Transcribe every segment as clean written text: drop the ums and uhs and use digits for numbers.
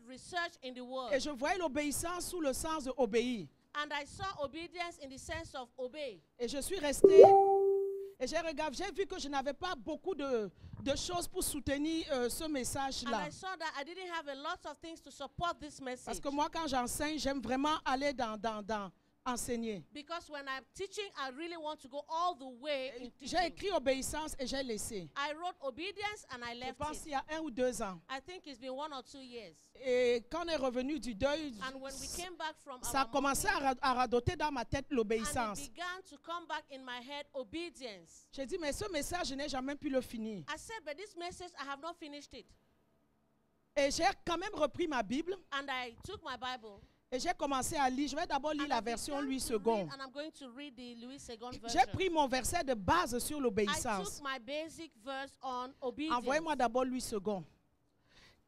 research in the word. Et je voyais l'obéissance sous le sens de obéir. And I saw obedience in the sense of obey. Et je suis restée et j'ai vu que je n'avais pas beaucoup de choses pour soutenir ce And message-là. I saw that I didn't have a lot of things to support this message. Parce que moi, quand j'enseigne, j'aime vraiment aller dans enseigner. Because when I'm teaching, I really want to go all the way in J'ai teaching. écrit obéissance et j'ai laissé. I wrote obedience and I Je left pense it. il y a 1 ou 2 ans. I think it's been 1 or 2 years. Et quand on est revenu du deuil, And when we came back from ça a our commencé à radoter dans ma tête and l'obéissance. it began to come back in my head, obedience. J'ai dit, mais ce message, je n'ai jamais pu le finir. I said, but this message, I have not finished it. Et j'ai quand même repris ma Bible And I took my Bible. et j'ai commencé à lire. Je vais d'abord lire And la I version began Louis to II. read, and I'm going to read the Louis II version. J'ai pris mon verset de base sur I l'obéissance. took my basic verse on obedience. Envoyez-moi d'abord Louis II.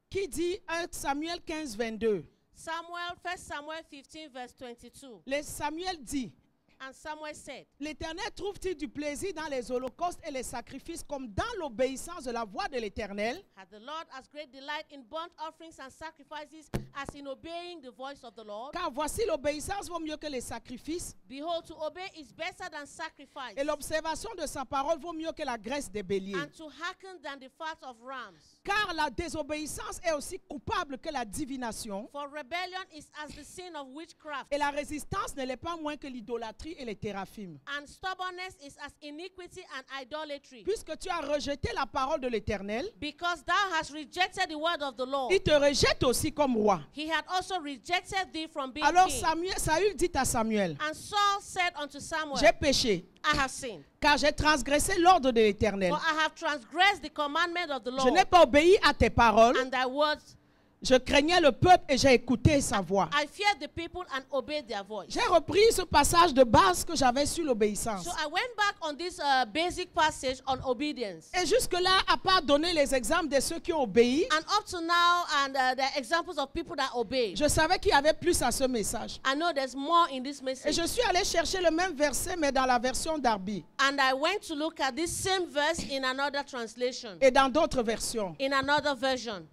Qui dit 1 Samuel 15, 22. Samuel, 1 Samuel 15 verse 22. Le Samuel dit, And Samuel said, l'Éternel trouve-t-il du plaisir dans les holocaustes et les sacrifices comme dans l'obéissance de la voix de l'Éternel? Hath the Lord as great delight in burnt offerings and sacrifices as in obeying the voice of the Lord? Car voici l'obéissance vaut mieux que les sacrifices Behold, to obey is better than sacrifice, et l'observation de sa parole vaut mieux que la graisse des béliers. and to hearken than the fat of rams. Car la désobéissance est aussi coupable que la divination For rebellion is as the sin of witchcraft, et la résistance ne l'est pas moins que l'idolâtrie et les théraphimes. and stubbornness is as iniquity and idolatry. Puisque tu as rejeté la parole de l'Éternel, Because thou hast rejected the word of the Lord, il te rejette aussi comme roi. he had also rejected thee from being Alors king. Saül dit à Samuel, And Saul said unto Samuel, j'ai péché, I have sinned, car j'ai transgressé l'ordre de l'Éternel. for I have transgressed the commandment of the Je n'ai Lord, pas obéi à tes paroles. and thy words. Je craignais le peuple et j'ai écouté sa voix. I feared the people and obeyed their voice. J'ai repris ce passage de base que j'avais sur l'obéissance. So I went back on this basic passage on obedience. Et jusque-là, à part donner les exemples de ceux qui ont obéi, And up to now, and the examples of people that obey. je savais qu'il y avait plus à ce message. I know there's more in this Et message. je suis allé chercher le même verset, mais dans la version Darby And I went to look at this same verse in another translation, et dans d'autres versions. in another version.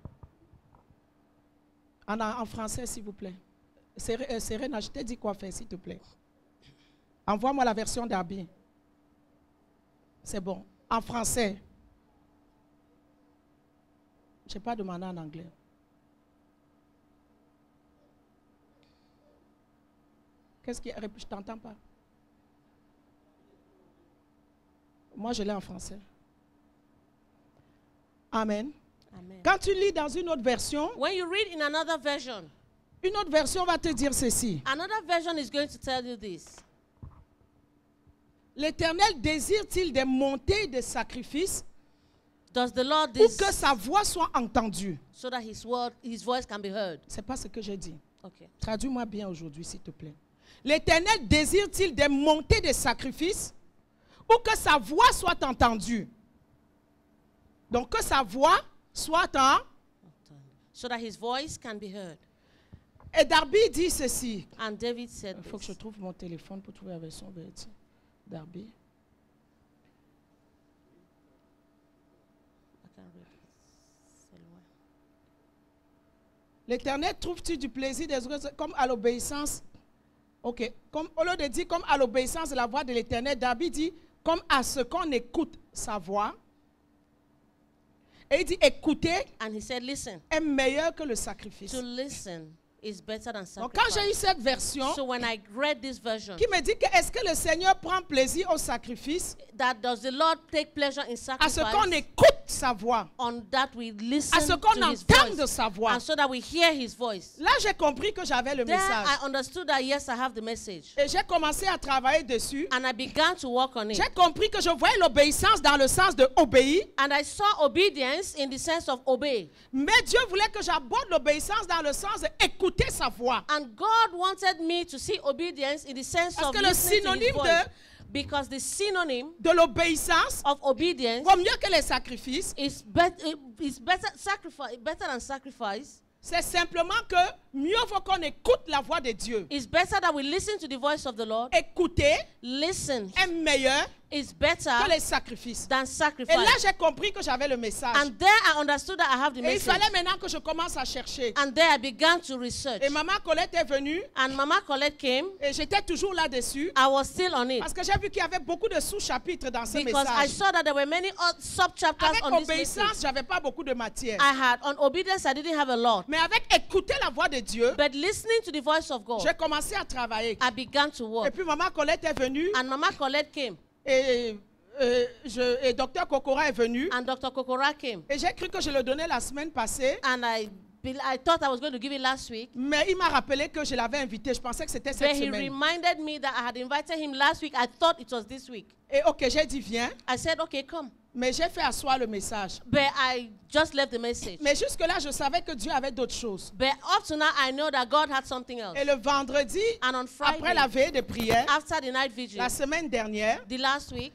En français, s'il vous plaît. Serena, je t'ai dit quoi faire, s'il te plaît. Envoie-moi la version Darby. C'est bon. En français. Je n'ai pas demandé en anglais. Qu'est-ce qui... Je t'entends pas. Moi, je l'ai en français. Amen. Amen. Quand tu lis dans une autre version, When you read in another version, une autre version va te dire ceci. another version is going to tell you this. L'Éternel désire-t-il des montées de sacrifices Does the Lord pour this que sa voix soit entendue? so that his voice can be heard? Ce n'est pas ce que j'ai dit. Okay. Traduis-moi bien aujourd'hui, s'il te plaît. L'Éternel désire-t-il des montées de sacrifices ou que sa voix soit entendue? Donc que sa voix soit entendue. So that his voice can be heard. Et Darby dit ceci. And David said Il faut que je this. trouve mon téléphone pour trouver la version vertie. Darby. I can read it. C'est loin. L'Éternel trouve-t-il du plaisir des autres comme à l'obéissance? Ok. Comme, au lieu de dire comme à l'obéissance de la voix de l'Éternel, Darby dit comme à ce qu'on écoute sa voix. Et il dit écouter And he said, listen, est meilleur que le sacrifice. to listen is better than Donc quand j'ai eu sacrifice. cette version So when I read this version, qui me dit que est-ce que le Seigneur prend plaisir au sacrifice, that does the Lord take pleasure in à ce qu'on sacrifice, écoute sa voix, on that we listen à ce qu'on to his entende voice, sa voix. and so that we hear his voice. Là j'ai compris que j'avais le Then message. I understood that yes, I have the message. Et j'ai commencé à travailler dessus. And I began to work on it. J'ai compris que je voyais l'obéissance dans le sens de obéir. And I saw obedience in the sense of obey. Mais Dieu voulait que j'aborde l'obéissance dans le sens d'écouter sa voix. And God wanted me to see obedience in the sense Parce of que le listening to his synonyme voice. Because the synonym de l'obéissance of obedience vaut mieux que les sacrifices. is better than sacrifice. C'est simplement que mieux vaut qu'on écoute la voix de Dieu. It's better that we listen to the voice of the Lord. Écouter Listen est meilleur is better que les sacrifices. than Et sacrifice. là, j'ai compris que j'avais le message. And there I understood that I have the Et il message. fallait maintenant que je commence à chercher. And there I began to research. Et Maman Colette est venue And Mama Colette came. et j'étais toujours là-dessus. I was still on it. Parce que j'ai vu qu'il y avait beaucoup de sous-chapitres dans ce Because I message. saw that there were many sub-chapters Avec on this message. obéissance, j'avais pas beaucoup de matière. I had, on obedience, I didn't have a lot. Mais avec écouter la voix de Dieu, But listening to the voice of God, j'ai commencé à travailler. I began to Et work. puis Maman Colette est venue And Mama Colette came. et Docteur Kokora est venu. And Dr. Kokora came. Et j'ai cru que je le donnais la semaine passée. And I thought I was going to give it last week. Mais il m'a rappelé que je l'avais invité. Je pensais que c'était But cette he semaine. reminded me that I had invited him last week. I thought it was this week. Et ok, j'ai dit viens. I said, okay, come. Mais j'ai fait asseoir le message. But I just left the message. Mais jusque-là, je savais que Dieu avait d'autres choses. But up to now, I know that God had something else. Et le vendredi, And on après la Friday, veille de prière, after the night vigil, la semaine dernière, the last week,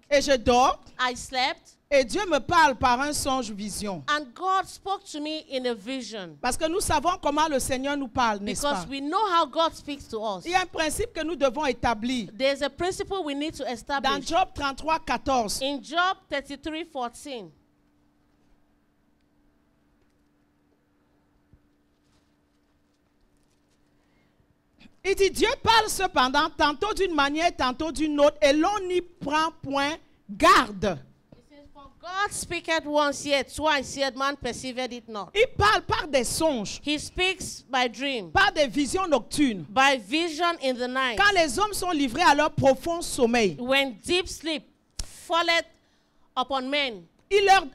et je dors, I slept. et Dieu me parle par un songe vision. And God spoke to me in a vision. Parce que nous savons comment le Seigneur nous parle, n'est-ce pas? Because we know how God speaks to us. Il y a un principe que nous devons établir. There's a principle we need to Dans establish. Job 33, 14, In Job 33:14, il dit, Dieu parle cependant tantôt d'une manière, tantôt d'une autre, et l'on n'y prend point garde. it says, "For God speaketh once, yet twice, yet man perceived it not." Il parle par des songes, He speaks by dream, par des visions nocturnes. by vision in the night. Quand les hommes sont livrés à leur profond sommeil, When deep sleep falleth upon men,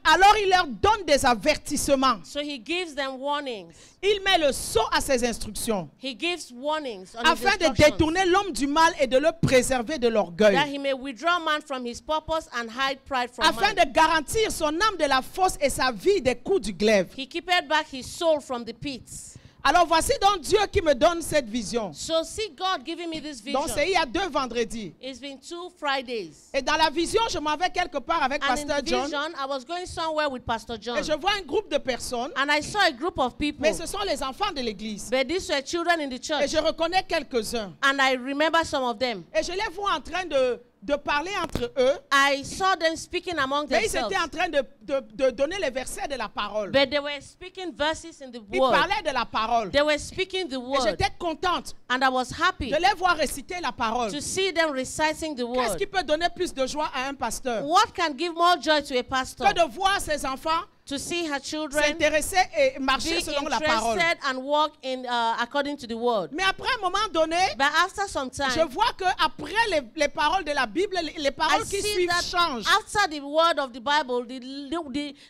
alors il leur donne des avertissements. so he gives them warnings. Il met le sceau à ses instructions, He gives warnings on his afin de instructions, détourner l'homme du mal et de le préserver de l'orgueil, that he may withdraw man from his purpose and hide pride from afin man. de garantir son âme de la fosse et sa vie des coups du glaive. He keepeth back his soul from the pits. Alors voici donc Dieu qui me donne cette vision. So see God giving me this vision. Donc c'est il y a 2 vendredis. It's been 2 Fridays. Et dans la vision, je m'en vais quelque part avec And in Pasteur the John. vision, I was going somewhere with Pastor John. Et je vois un groupe de personnes, And I saw a group of people. mais ce sont les enfants de l'église. But these were children in the Et church. je reconnais quelques-uns. And I remember some of them. Et je les vois en train de parler entre eux. I saw them speaking among Mais ils themselves. étaient en train de donner les versets de la parole. But they were speaking verses in the Ils word. parlaient de la parole. They were speaking the Et word. j'étais contente And I was happy de les voir réciter la parole. to see them reciting the Qu'est-ce word. qui peut donner plus de joie à un pasteur What can give more joy to a pastor? que de voir ses enfants To see her children s'intéresser et be marcher selon la parole? interested and walk in according to the word. Mais après un moment donné, But after some je time, vois qu'après les paroles de la Bible, les I paroles qui see suivent that changent. after the word of the Bible,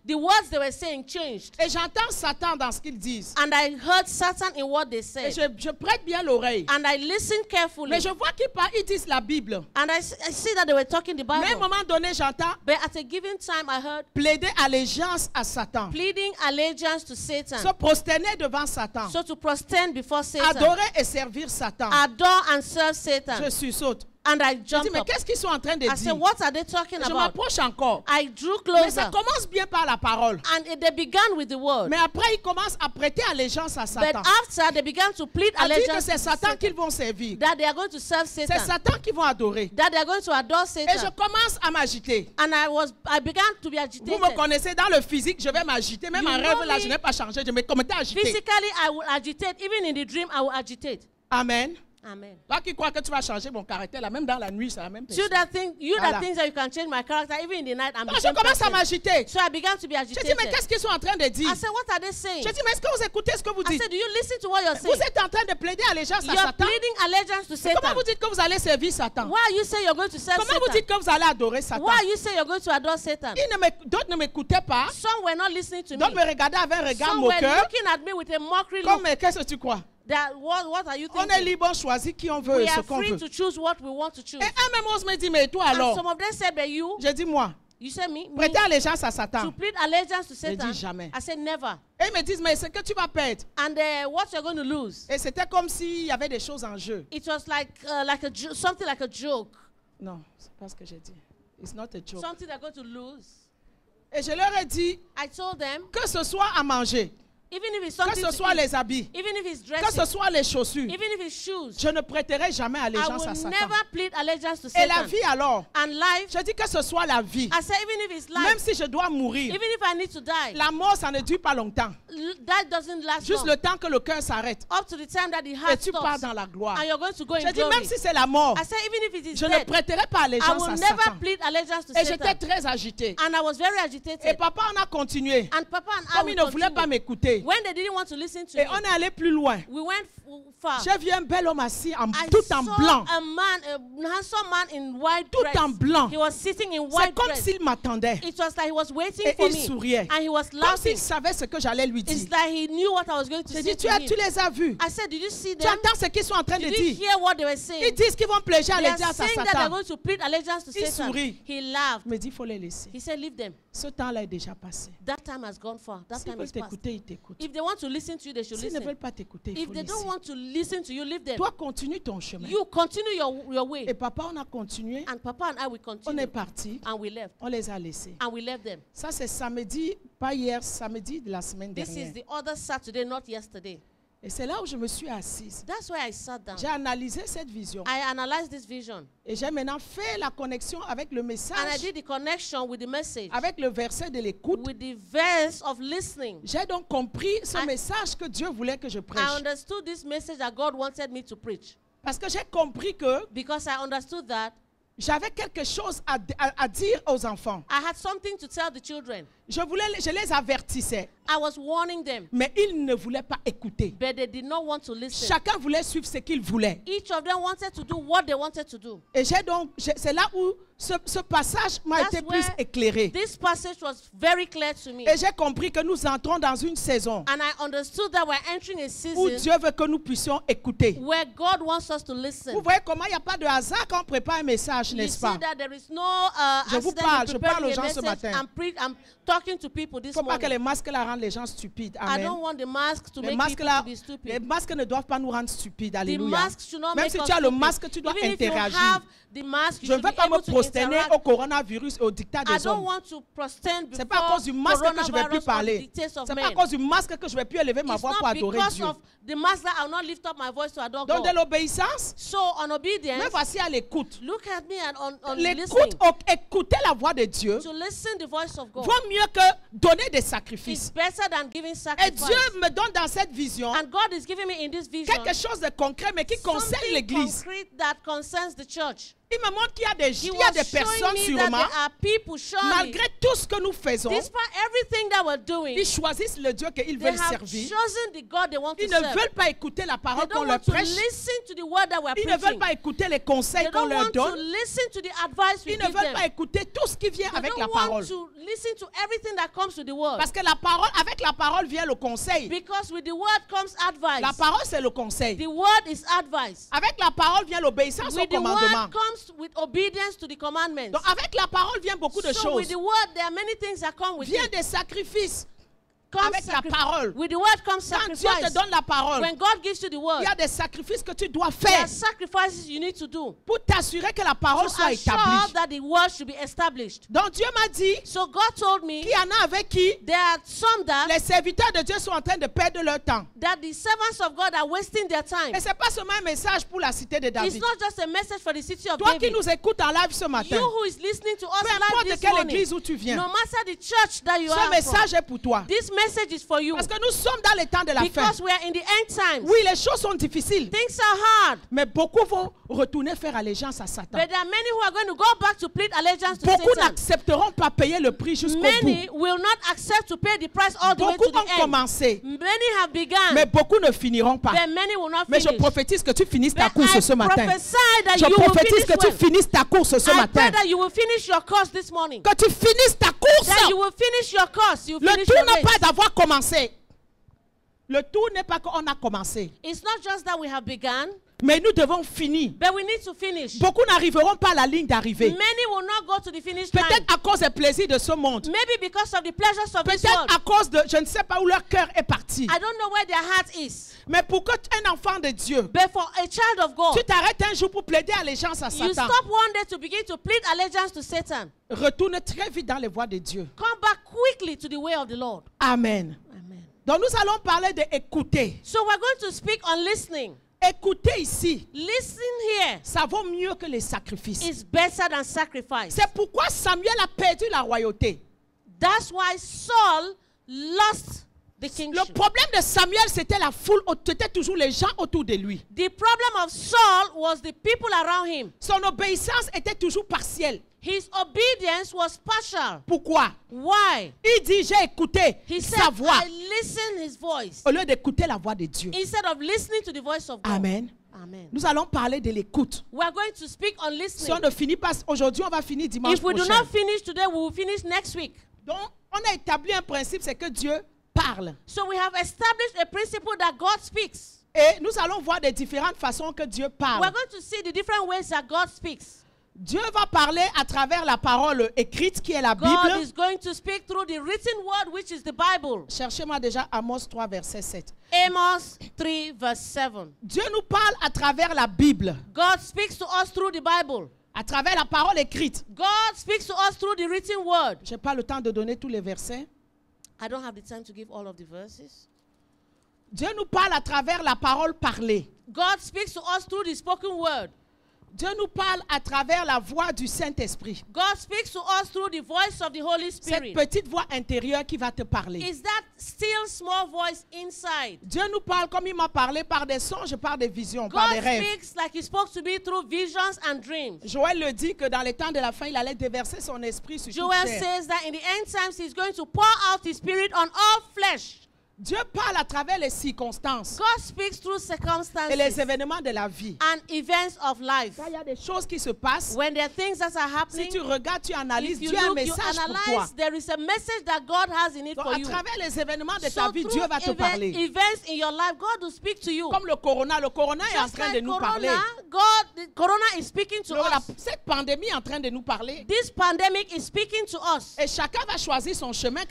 the words they were saying changed. Et j'entends Satan dans ce qu'ils disent. And I heard Satan in what they Et said. je prête bien l'oreille. And I listened carefully. Mais je vois qu'ils disent la Bible. And I see that they were talking the Mais à un Bible. moment donné, j'entends But at a given time, I heard plaider allégeance à Satan. pleading allegiance to Satan. Se prosterner devant Satan. So to prostern before Satan. Adorer et servir Satan. Adore and serve Satan. Je sursaute. And I Je dis, jumped mais up. qu'est-ce qu'ils sont en train de I dire? said, what are they talking Je about? m'approche encore. I drew Mais ça closer. commence bien par la parole. And they began with the word. Mais après, ils commencent à prêter allégeance à But Satan. after, they began to plead On dit que allegiance c'est to Satan Satan. qu'ils vont servir. That they are going to serve C'est Satan. Satan qu'ils vont adorer. That they are going to adore Et je Satan. commence à m'agiter. And I began to be Vous agitated. me connaissez dans le physique, je vais m'agiter. Même You en know rêve, là, me. je n'ai pas changé. Je me commettais agité. Physically, I will agitate. Even in the dream, I will agitate. Amen. Amen. Toi qui crois que tu vas changer mon caractère, là, même dans la nuit, c'est la même personne. You Voilà. that thinks that you can change my character, even in the night, I'm Donc, the je same commence à person. m'agiter. So I began to be Je agitated. dis, mais qu'est-ce qu'ils sont en train de dire? I said, what are they saying? Je dis, mais est-ce que vous écoutez ce que vous I dites? said, do you listen to what you're Vous saying? êtes en train de plaider allégeance à You're Satan. pleading allegiance to Comment Satan. vous dites que vous allez servir Satan? Why are you saying you're going to serve Comment vous Satan? dites que vous allez adorer Satan? Why are you saying you're going to adore Satan? D'autres ne m'écoutaient pas. Some were not listening to D'autres me. me regardaient avec un regard Some were moqueur. looking at me with a mockery Comme, look. mais qu'est-ce que tu crois? That what are you On est thinking? libre, on choisit qui on veut We et ce are qu'on free veut. to choose what we want to choose. Et un même ose me dit, mais toi And alors? some of them said, but you J'ai dit, moi, said me prêter allégeance à to Satan. plead allegiance to J'ai Satan. dit jamais. I said never. Et ils me disent, mais c'est que tu vas perdre. And what you're going to lose? Et c'était comme s'il y avait des choses en jeu. It was like something like a joke, Non, c'est pas ce que j'ai dit. It's not a joke. something they're going to lose. Et je leur ai dit I told them que ce soit à manger. even if it's que something ce to soit eat, les habits, even if it's que dressing, ce soit les chaussures, even if it's shoes, je ne prêterai jamais I allégeance à will Satan. never plead allegiance to Et la Satan. vie alors, And life, je dis que ce soit la vie, I say even if it's même life, si je dois mourir, even if I need to die, la mort ça ne dure pas longtemps. That doesn't last Juste long. le temps que le cœur s'arrête Up to the time that the et heart tu pars stops, dans la gloire. and you're going to go in Je dis glory. même si c'est la mort, I say even if it is je ne dead, prêterai pas I allégeance will à never Satan. plead allegiance to Et j'étais Satan. très agité. And I was very Et agitated. papa on a continué. And Papa and I Comme il will ne voulait pas continue. m'écouter. When they didn't want to listen to Et me, on est allé plus loin. we went far. J'ai vu un bel homme assis I tout en saw blanc. a man, a handsome man in white Tout dress. en blanc. He was sitting in C'est white comme dress. s'il m'attendait. It was like he was waiting Et for il me. souriait. And he was Comme laughing. s'il savait ce que j'allais lui dire. It's like he knew what I was going to J'ai say dit, to him. tu les as vus. I said, did you see Tu them? entends ce qu'ils sont en train de Did you dire. hear what they were Ils saying? disent qu'ils vont pléger They are allégeance à saying that they're Satan. going to plead allegiance to Il Satan. sourit. He laughed. Il me dit, il faut les laisser. He said, leave them. Ce temps-là est déjà passé. That time has gone far. That S'ils time veulent is past. t'écouter, ils t'écoutent. If they want to listen to you, they should S'ils ne listen. veulent pas t'écouter, il If faut they laisser. don't want to listen to you, leave them. Toi, continue ton chemin. You continue your way. Et papa, on a continué. And Papa and I will On continue. est parti. And we left. On les a laissés. And we left them. Ça, c'est samedi, pas hier, samedi de la semaine This dernière. is the other Saturday, not yesterday. Et c'est là où je me suis assise. That's why I sat down. J'ai analysé cette vision. I analyzed this vision. Et j'ai maintenant fait la connexion avec le And I message, did the connection with the message. avec le verset de l'écoute. With the verse of listening. J'ai donc compris ce I- message que Dieu voulait que je I prêche. understood this message that God wanted me to preach. Parce que j'ai compris que Because I understood that j'avais quelque chose à dire aux enfants. I had something to tell the children. Je les avertissais, I was warning them, mais ils ne voulaient pas écouter. but they did not want to listen. Chacun voulait suivre ce qu'il voulait. Each of them wanted to do what they wanted to do. Et c'est là où ce passage m'a That's été plus where éclairé. This passage was very clear to me. Et j'ai compris que nous entrons dans une saison And I understood that we're entering a où season Dieu veut que nous puissions écouter. where God wants us to listen. Vous voyez comment il n'y a pas de hasard quand on prépare un message, You n'est-ce see pas? that there is no Je vous accident parle, in je preparing parle aux a gens ce message. matin. I'm talking to people Il this ne faut pas que morning. les masques là rendent les gens stupides. I Amen. don't want the mask to Les make masques, people là, to be les stupid. masques ne doivent pas nous rendre stupides. The Alléluia. masks should not Même make si us tu as le stupid. masque, tu dois Even if you interagir. have the mask, you Je ne should veux be pas me able to prosterner interact. au coronavirus et au dictat I des don't hommes. want to prostrate C'est pas à before cause du masque que je ne vais plus coronavirus or the parler. dictates of C'est pas à men. cause du masque que je ne vais plus élever ma It's voix pour not adorer because Dieu. of the mask that I will not lift up my voice to adore Donc de God. l'obéissance, So on obedience, me voici à l'écoute. look at me and on L'écoute, listening. écouter la voix de Dieu To listen the voice of God vaut mieux que donner des is sacrifices. better than giving Et sacrifice. Dieu me donne dans cette vision And God is giving me in this vision quelque chose de concret, mais qui concerne something l'Église. concrete that concerns the church. Il me montre qu'il y a des, He il y a was des showing personnes me that sûrement, there are people surely, malgré tout ce que nous faisons, despite everything that we're doing, ils choisissent le Dieu qu'ils they veulent have servir. chosen the God they want to Ils ne serve. veulent pas écouter la They parole qu'on don't leur want to prêche. listen to the word that we're Ils ne veulent preaching. pas écouter les conseils They qu'on don't leur want to donne. listen to the advice we Ils ne give veulent pas them. écouter tout ce qui vient They avec la don't parole. want to listen to everything that comes with the word. Parce que la parole, avec la parole vient le conseil. Because with the word comes advice. La parole, c'est le conseil. The word is advice. Avec la parole vient l'obéissance au With the commandement. word comes with obedience to the commandments. Donc avec la parole vient beaucoup de So with choses. the word, there are many things that come with Vient it. des sacrifices. Comes avec la sacri- parole. With the word comes Quand Dieu te sacrifice. donne la parole, When God gives you the word, il y a des sacrifices que tu dois there faire are sacrifices you need to do pour t'assurer que la parole to soit assure établie. that the word should be established. Donc Dieu m'a dit So God told me qu'il y en a avec qui there are some that les serviteurs de Dieu sont en train de perdre leur temps. the servants of God are wasting their time. Et ce n'est pas seulement un message pour la cité de It's David. not just a message for the city of Toi qui David. nous écoutes en live ce matin, You who is listening to us peu live importe de this quelle morning, église où tu viens, no matter the church that you ce are from, message est pour toi. this message is for you. Parce que nous sommes dans les temps de la fin. Because we are in the end times. Oui, les choses sont difficiles, Things are hard. mais beaucoup vont retourner faire allégeance à Satan. But there are many who are going to go back to plead allegiance to Beaucoup Satan. n'accepteront pas payer le prix jusqu'au Many bout. will not accept to pay the price all the way Beaucoup to the ont end. commencé, Many have begun, mais beaucoup ne finiront pas. but many will not Mais je finish. prophétise que tu finisses ta But course I ce matin. prophesy that Je you will prophétise finish que tu well. finisses ta course ce I matin. pray that you will finish your course this morning. Que tu finisses ta course. That you will finish your course. You Le finish tout your n'est pas race. d'avoir commencé. Le tout n'est pas qu'on a commencé. It's not just that we have begun, Mais nous devons finir. but we need to finish. Beaucoup n'arriveront pas à la ligne d'arrivée. Many will not go to the finish line. Peut-être à cause des plaisirs de ce monde. Maybe because of the pleasures of this Peut-être world. à cause de, je ne sais pas où leur cœur est parti. I don't know where their heart is. Mais pour que un enfant de Dieu, But for a child of God, tu t'arrêtes un jour pour plaider allégeance à you Satan. stop one day to begin to plead allegiance to Satan. Retourne très vite dans les voies de Dieu. Come back quickly to the way of the Lord. Amen. Amen. Donc nous allons parler d'écouter. So we're going to speak on listening. Écouter ici, Listen here ça vaut mieux que les sacrifices. is better than sacrifice. C'est pourquoi Samuel a perdu la royauté. That's why Saul lost the Le kingship. problème de Samuel, c'était la foule, c'était toujours les gens autour de lui. The problem of Saul was the people around him. Son obéissance était toujours partielle. His obedience was partial. Pourquoi? Why? Il dit, j'ai écouté He said, sa voix I listened his voice au lieu d'écouter la voix de Dieu. instead of listening to the voice of God. Amen. Amen. Nous allons parler de l'écoute. We are going to speak on Si listening. on ne finit pas aujourd'hui, on va finir dimanche If we do prochain. not finish today, we will finish next week. Donc, on a établi un principe, c'est que Dieu parle. So we have established a principle that God speaks. Et nous allons voir des différentes façons que Dieu We're parle. going to see the different ways that God speaks. Dieu va parler à travers la parole écrite qui est la God Bible. is going to speak through the written word, which is the Bible. Cherchez-moi déjà Amos 3, verset 7. Amos 3, verse 7. Dieu nous parle à travers la Bible, God speaks to us through the Bible. à travers la parole écrite. God speaks to us through the written word. Je n'ai pas le temps de donner tous les versets. I don't have the time to give all of the verses. Dieu nous parle à travers la parole parlée. God speaks to us through the spoken word. Dieu nous parle à travers la voix du Saint-Esprit. God speaks to us through the voice of the Holy Cette Spirit. petite voix intérieure qui va te parler. Is that still small voice inside? Dieu nous parle comme il m'a parlé par des songes, par des visions, par God des rêves. speaks like he spoke to me through visions and dreams. Joël le dit que dans les temps de la fin, il allait déverser son esprit sur toute Joel chair. says that in the end times he's going to pour out his spirit on all flesh. Dieu parle à travers les circonstances God speaks through et les circumstances événements de la vie. and events of life. Quand il y a des choses qui se passent, When there are things that are si happening, tu regardes, tu analyses, if you Dieu a un look, you message pour toi. analyze, there is a message that God has in it Donc, for à you. travers les événements de So ta vie, through Dieu va te parler. events in your life, God will speak to you. Comme le corona est en Just train de like nous parler. Corona is speaking to us. Cette pandémie est en train de nous parler. This pandemic is speaking to us. Et chacun va choisir son chemin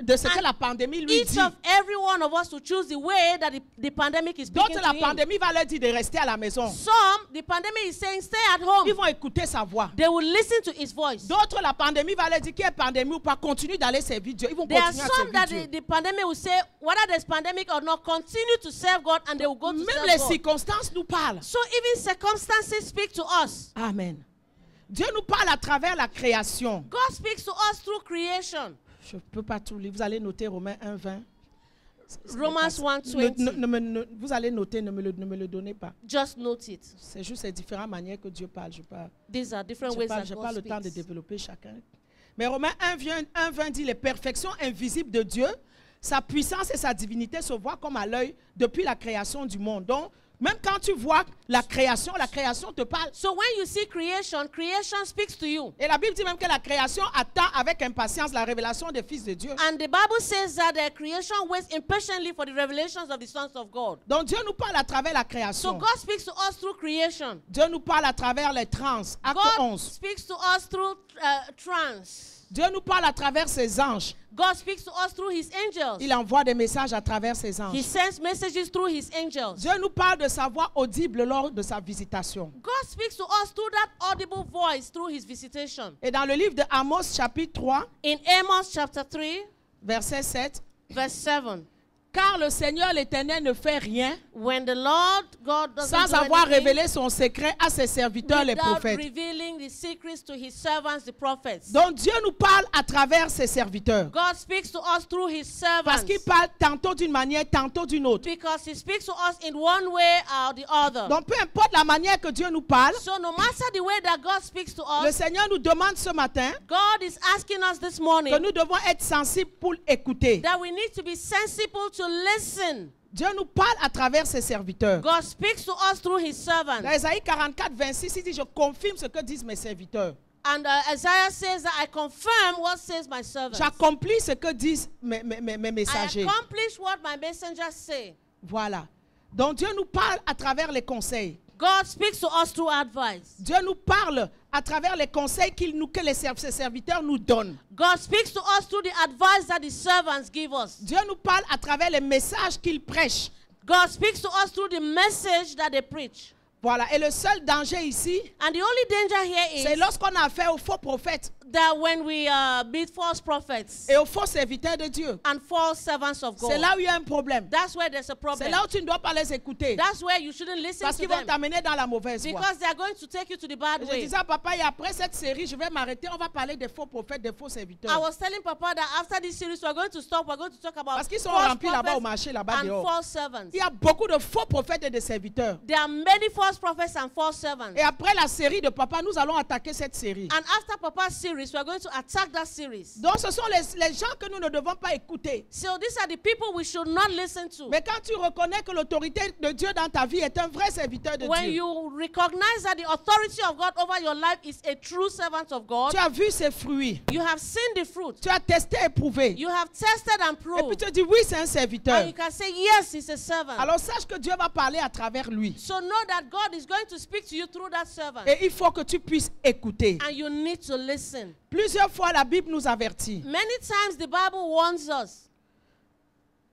de ce que And la pandémie lui Each dit. of every one of us to choose the way that the pandemic is speaking D'autres, to la him. pandémie va leur dire de rester à la maison. Some, the pandemic is saying, stay at home. Ils vont écouter sa voix. They will listen to his voice. D'autres, la pandémie va leur dire qu'il y a pandémie ou pas, continue d'aller servir Dieu. Ils vont There are continuer à some servir that Dieu. the pandemic will say, whether there's pandemic or not, continue to serve God, and they will go to Même serve les God. circonstances nous parlent. So even circumstances speak to us. Amen. Dieu nous parle à travers la création. God speaks to us through creation. Je ne peux pas tout lire. Vous allez noter Romains 1, 20. Romans 1:20. Vous allez noter, ne me le donnez pas. Just note it. C'est juste les différentes manières que Dieu parle. Je These are different n'ai ways pas, that j'ai pas God le temps de speaks. développer chacun. Mais Romains 1, 20 dit les perfections invisibles de Dieu, sa puissance et sa divinité se voient comme à l'œil depuis la création du monde. Donc, même quand tu vois la création te parle. So when you see creation, creation speaks to you. Et la Bible dit même que la création attend avec impatience la révélation des fils de Dieu. And the Bible says that the creation waits impatiently for the revelations of the sons of God. Donc Dieu nous parle à travers la So création. God speaks to us through creation. Dieu nous parle à travers les trans. Acte God 11. speaks to us through trance. Dieu nous parle à travers ses anges. God speaks to us through his angels. Il envoie des messages à travers ses anges. He sends messages through his angels. Dieu nous parle de sa voix audible lors de sa visitation. God speaks to us through that audible voice through his visitation. Et dans le livre de Amos chapitre 3, In Amos chapter 3, verset 7, verse 7. car le Seigneur l'Éternel ne fait rien When the Lord God doesn't sans do avoir anything révélé son secret à ses serviteurs les without prophètes. revealing the secrets to his servants, the prophets. Donc Dieu nous parle à travers ses serviteurs. God speaks to us through his servants. Parce qu'il parle tantôt d'une manière, tantôt d'une autre. Because he speaks to us in one way or the other. Donc peu importe la manière que Dieu nous parle, So no matter the way that God speaks to le us, Seigneur nous demande ce matin God is asking us this que morning nous devons être sensibles pour écouter. that we need to be sensible to listen. Dieu nous parle à travers ses serviteurs. God speaks to us through his servants. Dans Ésaïe 44, 26, il dit, je confirme ce que disent mes serviteurs. And Isaiah says that I confirm what says my servants. J'accomplis ce que disent mes I messagers. accomplish what my messengers say. Voilà. Donc Dieu nous parle à travers les conseils. God speaks to us through advice. Dieu nous parle à travers les conseils que ses serviteurs nous donnent. God speaks to us through the advice that the servants give us. Dieu nous parle à travers les messages qu'ils prêchent. God speaks to us through the message that they preach. Voilà. Et le seul danger ici, And the only danger here c'est is lorsqu'on a affaire aux faux prophètes. that when we meet false prophets et aux faux serviteurs de Dieu, and false servants of c'est God, là où il y a un problème. that's where there's a C'est problem. là où tu ne dois pas les écouter. That's where you shouldn't listen Parce to qu'ils vont them. t'amener dans la mauvaise voie. Because they are going to take you to the bad Je way. disais à papa, et après cette série, je vais m'arrêter. On va parler des faux prophètes, des faux I serviteurs. was telling Papa that after this series, we're going to stop. We're going to talk about Parce qu'ils sont false remplis là-bas au prophets marché, là-bas and dehors. false servants. Il y a beaucoup de faux prophètes et de serviteurs. There are many false prophets and false servants. Et après la série de papa, nous allons attaquer cette série. And after Papa's series, we're going to attack that series. Donc ce sont les gens que nous ne devons pas écouter. So these are the people we should not listen to. Mais quand tu reconnais que l'autorité de Dieu dans ta vie est un vrai serviteur de When Dieu, you recognize that the authority of God over your life is a true servant of God, tu as vu ses fruits, you have seen the fruit. tu as testé et prouvé. You have tested and Et puis proved. tu dis oui, c'est un serviteur. And you can say, yes, he's a servant. Alors sache que Dieu va parler à travers lui. So know that God is going to speak to you through that servant. Et il faut que tu puisses écouter. And you need to listen. Plusieurs fois, la Bible nous avertit Many times the Bible warns us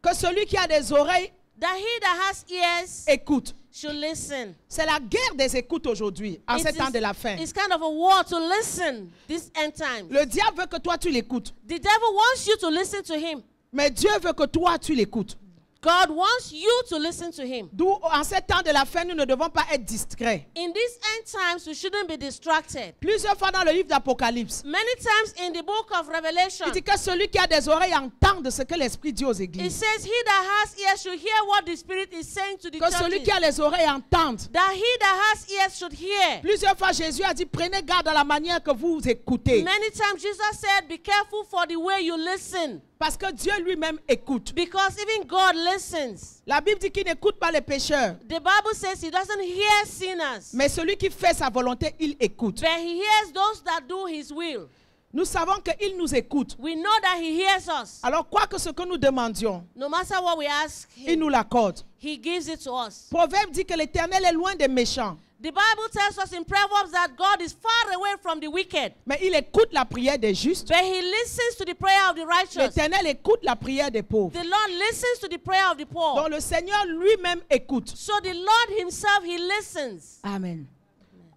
que celui qui a des oreilles that he that has ears écoute. should listen. C'est la guerre des écoutes aujourd'hui, en It ces temps is- de la fin. It's kind of a war to listen this end time. Le diable veut que toi tu l'écoutes, The devil wants you to listen to him. mais Dieu veut que toi tu l'écoutes. God wants you to listen to him. D'où, en ces temps de la fin, nous ne devons pas être discrets. In these end times, we shouldn't be distracted. Plusieurs fois dans le livre d'Apocalypse, Many times in the book of Revelation, il dit que celui qui a des oreilles entende ce que l'Esprit dit aux it églises. says, he that has ears should hear what the Spirit is saying to the Que celui churches. qui a les oreilles entende. That he that has ears should hear. Plusieurs fois, Jésus a dit, prenez garde à la manière que vous écoutez. Many times Jesus said, be careful for the way you listen. Parce que Dieu lui-même écoute. Because even God listens. La Bible dit qu'il n'écoute pas les pécheurs. The Bible says he doesn't hear sinners, Mais celui qui fait sa volonté, il écoute. but he hears those that do his will. Nous savons qu'il nous écoute. We know that he hears us. Alors, quoi que ce que nous demandions, No matter what we ask il him, nous l'accorde. he gives it to us. Proverbe dit que l'Éternel est loin des méchants, The Bible tells us in Proverbs that God is far away from the wicked, mais il écoute la prière des justes. but he listens to the prayer of the righteous. L'Éternel écoute la prière des pauvres. The Lord listens to the prayer of the poor. Donc, le Seigneur lui-même écoute. So the Lord himself, he listens. Amen.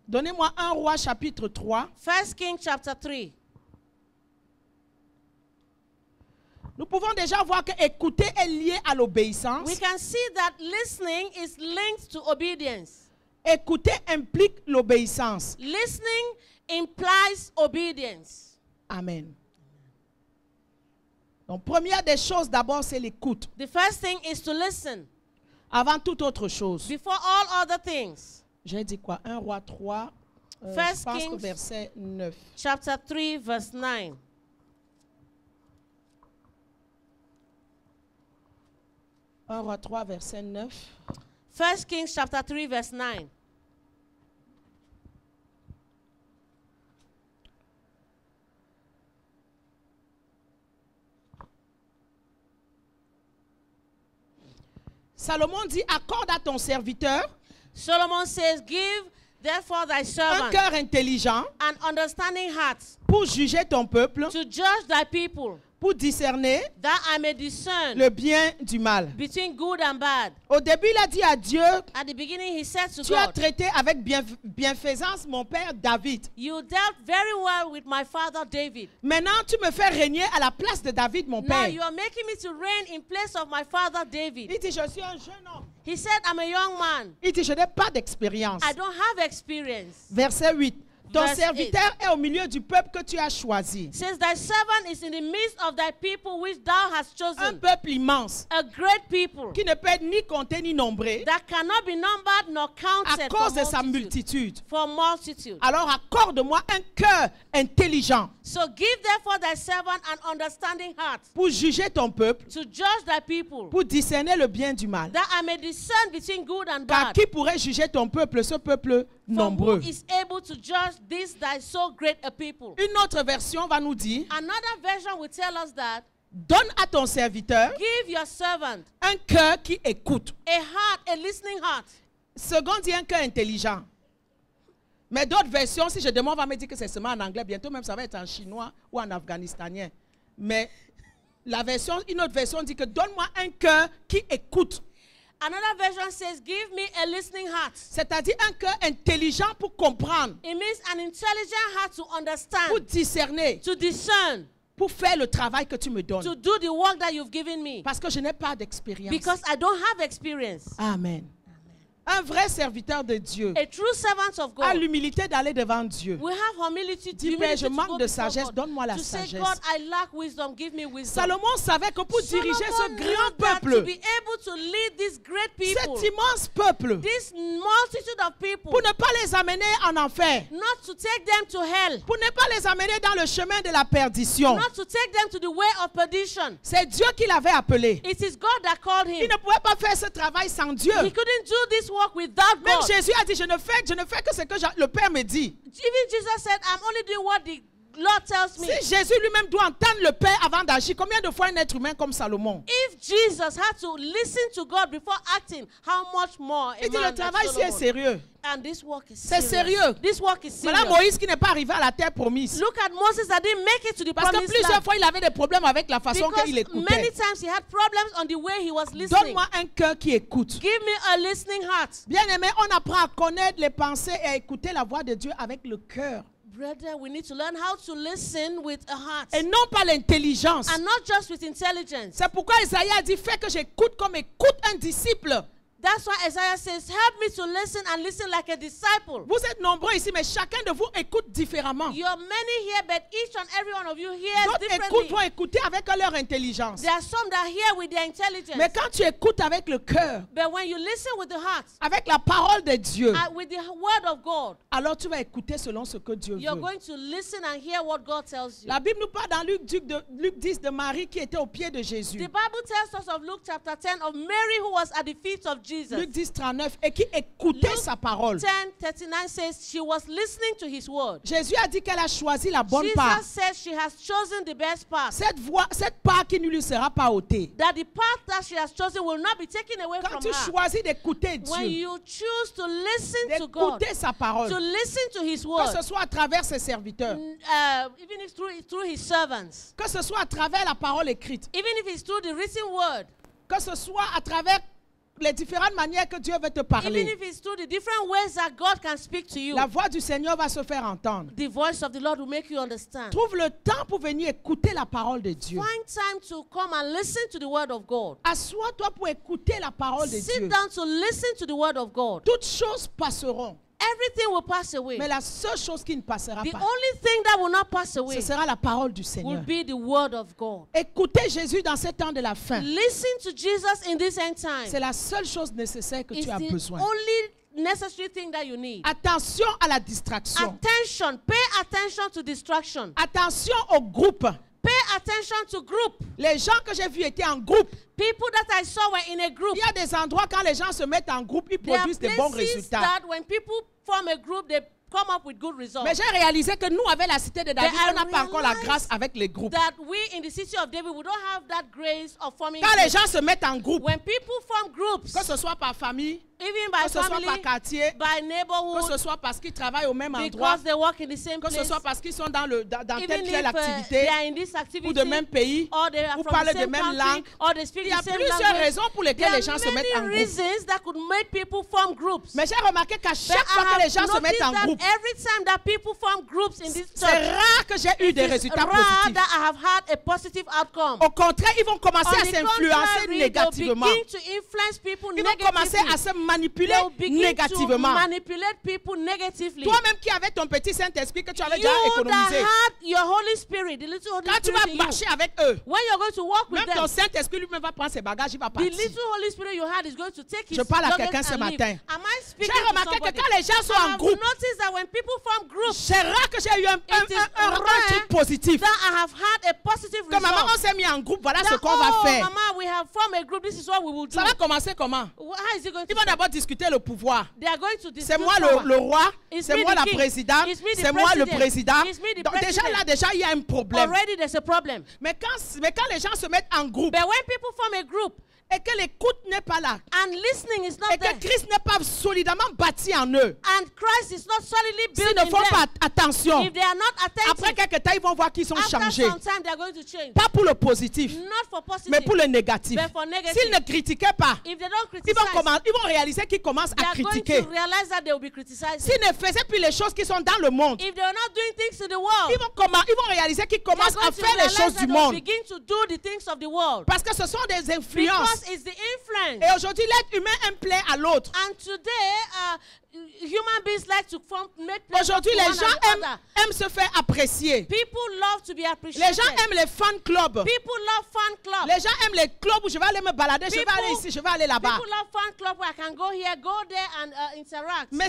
Donnez-moi 1 Roi chapitre 3. 1 Kings chapter 3. Nous pouvons déjà voir que écouter est lié à l'obéissance. We can see that listening is linked to obedience. Écouter implique l'obéissance. Listening implies obedience. Amen. Donc, première des choses d'abord, c'est l'écoute. The first thing is to listen Avant toute autre chose. before all other things. J'ai dit quoi? 1 Roi 3, First je pense que Kings. verset 9. Chapter 3, verse 9. Un Roi 3, verset 9. 1 Kings chapter 3, verse 9. Salomon dit, accorde à ton serviteur Solomon says, give therefore thy un servant cœur intelligent an understanding heart pour juger ton peuple, to judge thy people, pour discerner that I may discern le bien du mal. between good and bad. Au début, il a dit à Dieu, At the beginning, he said to tu as God, traité avec bienfaisance mon père David. you dealt very well with my father David. Maintenant, tu me fais régner à la place de David, mon Now père. you are making me to reign in place of my father David. Il dit, je suis un jeune homme. He said, I'm a young man. Il dit, je n'ai pas d'expérience. I don't have experience. Verset 8. Ton Verse serviteur est au milieu du peuple que tu as choisi. Says, thy servant is in the midst of thy people which thou hast Un chosen. peuple immense A great people qui ne peut être ni compté ni nombré that cannot be numbered nor à counted cause for de sa multitude. multitude. For multitude. Alors accorde-moi un cœur intelligent So give therefore thy servant an understanding heart pour juger ton peuple, to judge thy people, pour discerner le bien du mal. that I may discern between good and Car bad. qui pourrait juger ton peuple, ce peuple For nombreux? who is able to judge this thy so great a people? Une autre version va nous dire, Another version will tell us that donne à ton serviteur give your servant un cœur qui écoute. a heart, a listening heart. Second dit un cœur intelligent. Mais d'autres versions, si je demande, on va me dire que c'est seulement en anglais. Bientôt même, ça va être en chinois ou en afghanistanien. Mais une autre version dit que donne-moi un cœur qui écoute. Another version says, give me a listening heart. C'est-à-dire un cœur intelligent pour comprendre, It means an intelligent heart to understand, pour discerner, to discern, pour faire le travail que tu me donnes. to do the work that you've given me. Parce que je n'ai pas d'expérience. Because I don't have experience. Amen. Un vrai serviteur de Dieu A true servant of a God l'humilité d'aller devant Dieu. will have humility, Dis, Père, je to manque go de before sagesse, God, donne-moi la to say, sagesse. God, I lack wisdom, give me wisdom. Salomon savait que pour diriger ce Solomon grand knew that to peuple, be able to lead these great people, cet immense peuple, this multitude of people, pour ne pas les amener en enfer, not to take them to hell, pour ne pas les amener dans le chemin de la perdition. not to take them to the way of perdition. C'est Dieu qui l'avait appelé. It is God that called Il him. ne pouvait pas faire ce travail sans Dieu. He couldn't do this work without Même God. Jésus a dit, je ne fais que ce que le Père me dit. Even Jesus said, I'm only doing what the Lord tells me. Si Jésus lui-même doit entendre le Père avant d'agir, combien de fois un être humain comme Salomon? If Jesus had to listen to God before acting, how much more a Il dit, man le like travail ici est Solomon? sérieux. And this work is C'est serious. sérieux. This work is serious. Voilà Moïse qui n'est pas arrivé à la terre promise. Look at Moses that didn't make it to the Parce que promised plusieurs land. fois, il avait des problèmes avec la façon Because qu'il many écoutait. times he had problems on the way he was listening. Donne-moi un cœur qui écoute. Give me a listening heart. Bien aimé, on apprend à connaître les pensées et à écouter la voix de Dieu avec le cœur. Brother, we need to learn how to listen with a heart. Et non pas l'intelligence. And not just with intelligence. C'est pourquoi Isaïe a dit, fais que j'écoute comme écoute un disciple. That's why Isaiah says, help me to listen and listen like a disciple. Vous êtes nombreux ici, mais chacun de vous écoute différemment. You're many here, but each and every one of you hears D'autres differently. vont écouter avec leur intelligence. There are some that hear with their intelligence. Mais quand tu écoutes avec le cœur, But when you listen with the heart, avec la parole de Dieu, with the word of God, alors tu vas écouter selon ce que Dieu you're veut. going to listen and hear what God tells you. La Bible nous parle dans Luc 10 de Marie qui était au pied de Jésus. The Bible tells us of Luke chapter 10 of Mary who was at the feet of Jesus. Luc 10, 39, et qui écoutait Luke sa parole. 10:39 says she was listening to his word. Jésus a dit qu'elle a choisi la bonne Jesus part. says she has chosen the best part. Cette part qui ne lui sera pas ôtée. That the path that she has chosen will not be taken away Quand from tu her. choisis d'écouter When Dieu, you choose to listen to God, d'écouter sa parole, to listen to his que word, ce soit à travers ses serviteurs, even if through his servants, que ce soit à travers la parole écrite, even if it's through the written word, que ce soit à travers les différentes manières que Dieu veut te even parler, if it's through the different ways that God can speak to you, la voix du Seigneur va se faire entendre. the voice of the Lord will make you understand. Trouve le temps pour venir écouter la parole de Dieu. Find time to come and listen to the word of God. Assois-toi pour écouter la parole de Dieu. Sit down to listen to the word of God. Toutes choses passeront, Everything will pass away. mais la seule chose qui ne passera The pas, only thing that will not pass away ce sera la parole du will Seigneur. be the word of God. Écoutez Jésus dans ces temps de la fin. Listen to Jesus in this end time. C'est la seule chose nécessaire que It's tu as the besoin. only necessary thing that you need. Attention à la distraction. Attention. Pay attention to distraction. Attention au groupe. Pay attention to group. Les gens que j'ai vus étaient en groupe. People that I saw were in a group. Il y a des endroits quand les gens se mettent en groupe, ils There are produisent des bons places résultats. that when people form a group, they come up with good results. Mais j'ai réalisé que nous, avec la cité de David, But I on n'a pas encore la realized grâce avec les groupes. That we in the city of David, we don't have that grace of forming Quand les groups. gens se mettent en groupe, When people form groups, que ce soit par famille, even by que ce soit family, par quartier, by que neighborhood, ce soit parce qu'ils travaillent au même endroit, because they work in the same que ce place, soit parce qu'ils sont dans telle even telle if they activité, are in this activity, ou de même pays, or they are ou from parlent the de same même country, langue. or they speak Il y a the same plusieurs language. raisons pour There lesquelles are les gens se mettent en many groupe. reasons that could make people form groups. Mais j'ai remarqué qu'à But chaque fois I que les have gens se mettent noticed en that groupe, every time that people form groups in this c'est church, rare que j'ai eu des it is résultats rare positifs. that I have had a positive outcome. Au contraire, ils vont commencer On à the s'influencer contrary, they'll négativement. begin to influence people Ils vont commencer negatively. à se manipuler They'll begin to négativement. manipulate people negatively. Toi-même qui avais ton petit Saint-Esprit que tu avais You déjà that économisé, had your Holy Spirit, the little Holy quand tu Spirit vas in you, marcher avec eux, when you're going to walk with même ton them, Saint-Esprit lui-même va prendre ses bagages, il va the partir. little Holy Spirit you had is going to take his Je parle à luggage quelqu'un ce and leave. matin. Am I speaking J'ai to remarqué que somebody? quand les gens sont I en have groupe, noticed that when people form groups, c'est rare que j'ai eu un It is rare truc positif. that I have had a positive Que maman, on result. s'est mis en groupe, voilà ce That, qu'on va oh, faire. Mama, we have formed a group. This is what we will do. Ça va commencer comment? How is it going Ils to? vont d'abord discuter le pouvoir. They are going to discuss. C'est moi power. le roi, It's c'est me moi the la king. présidente, It's me the c'est moi le president. président. It's me the Donc déjà president. là, il y a un problème. Already there's a problem. Mais quand les gens se mettent en groupe, But when people form a group, et que l'écoute n'est pas là, and listening is not et there, que Christ n'est pas solidement bâti en eux, and Christ is not solidly s'ils built ne in font pas them, attention, if they are not après attentive, quelques temps, ils vont voir qu'ils sont after changés. some time they are going to change. Pas pour le positif, Not for positive, mais pour le négatif. but for negative. S'ils ne critiquaient pas, If they don't ils criticize, ils vont réaliser qu'ils commencent they à are going critiquer. to realize that they will be criticized. S'ils ne faisaient plus les choses qui sont dans le monde, If they are not doing things in the world, ils vont réaliser qu'ils they are commencent going à to faire les realize choses that du they will monde. begin to do the things of the world. Parce que ce sont des influences. Because it's the influence. Et aujourd'hui, l'être humain aime plaire à l'autre. And today, human beings like to make pleasure Aujourd'hui, to les one gens and the other. aiment se faire apprécier. People love to be appreciated. Les gens aiment les fan clubs. People love fan clubs. Les gens aiment les clubs où je vais aller me balader, je vais People- aller ici, je vais aller là-bas. People love fan club where I can go here, go there, and interact. Mais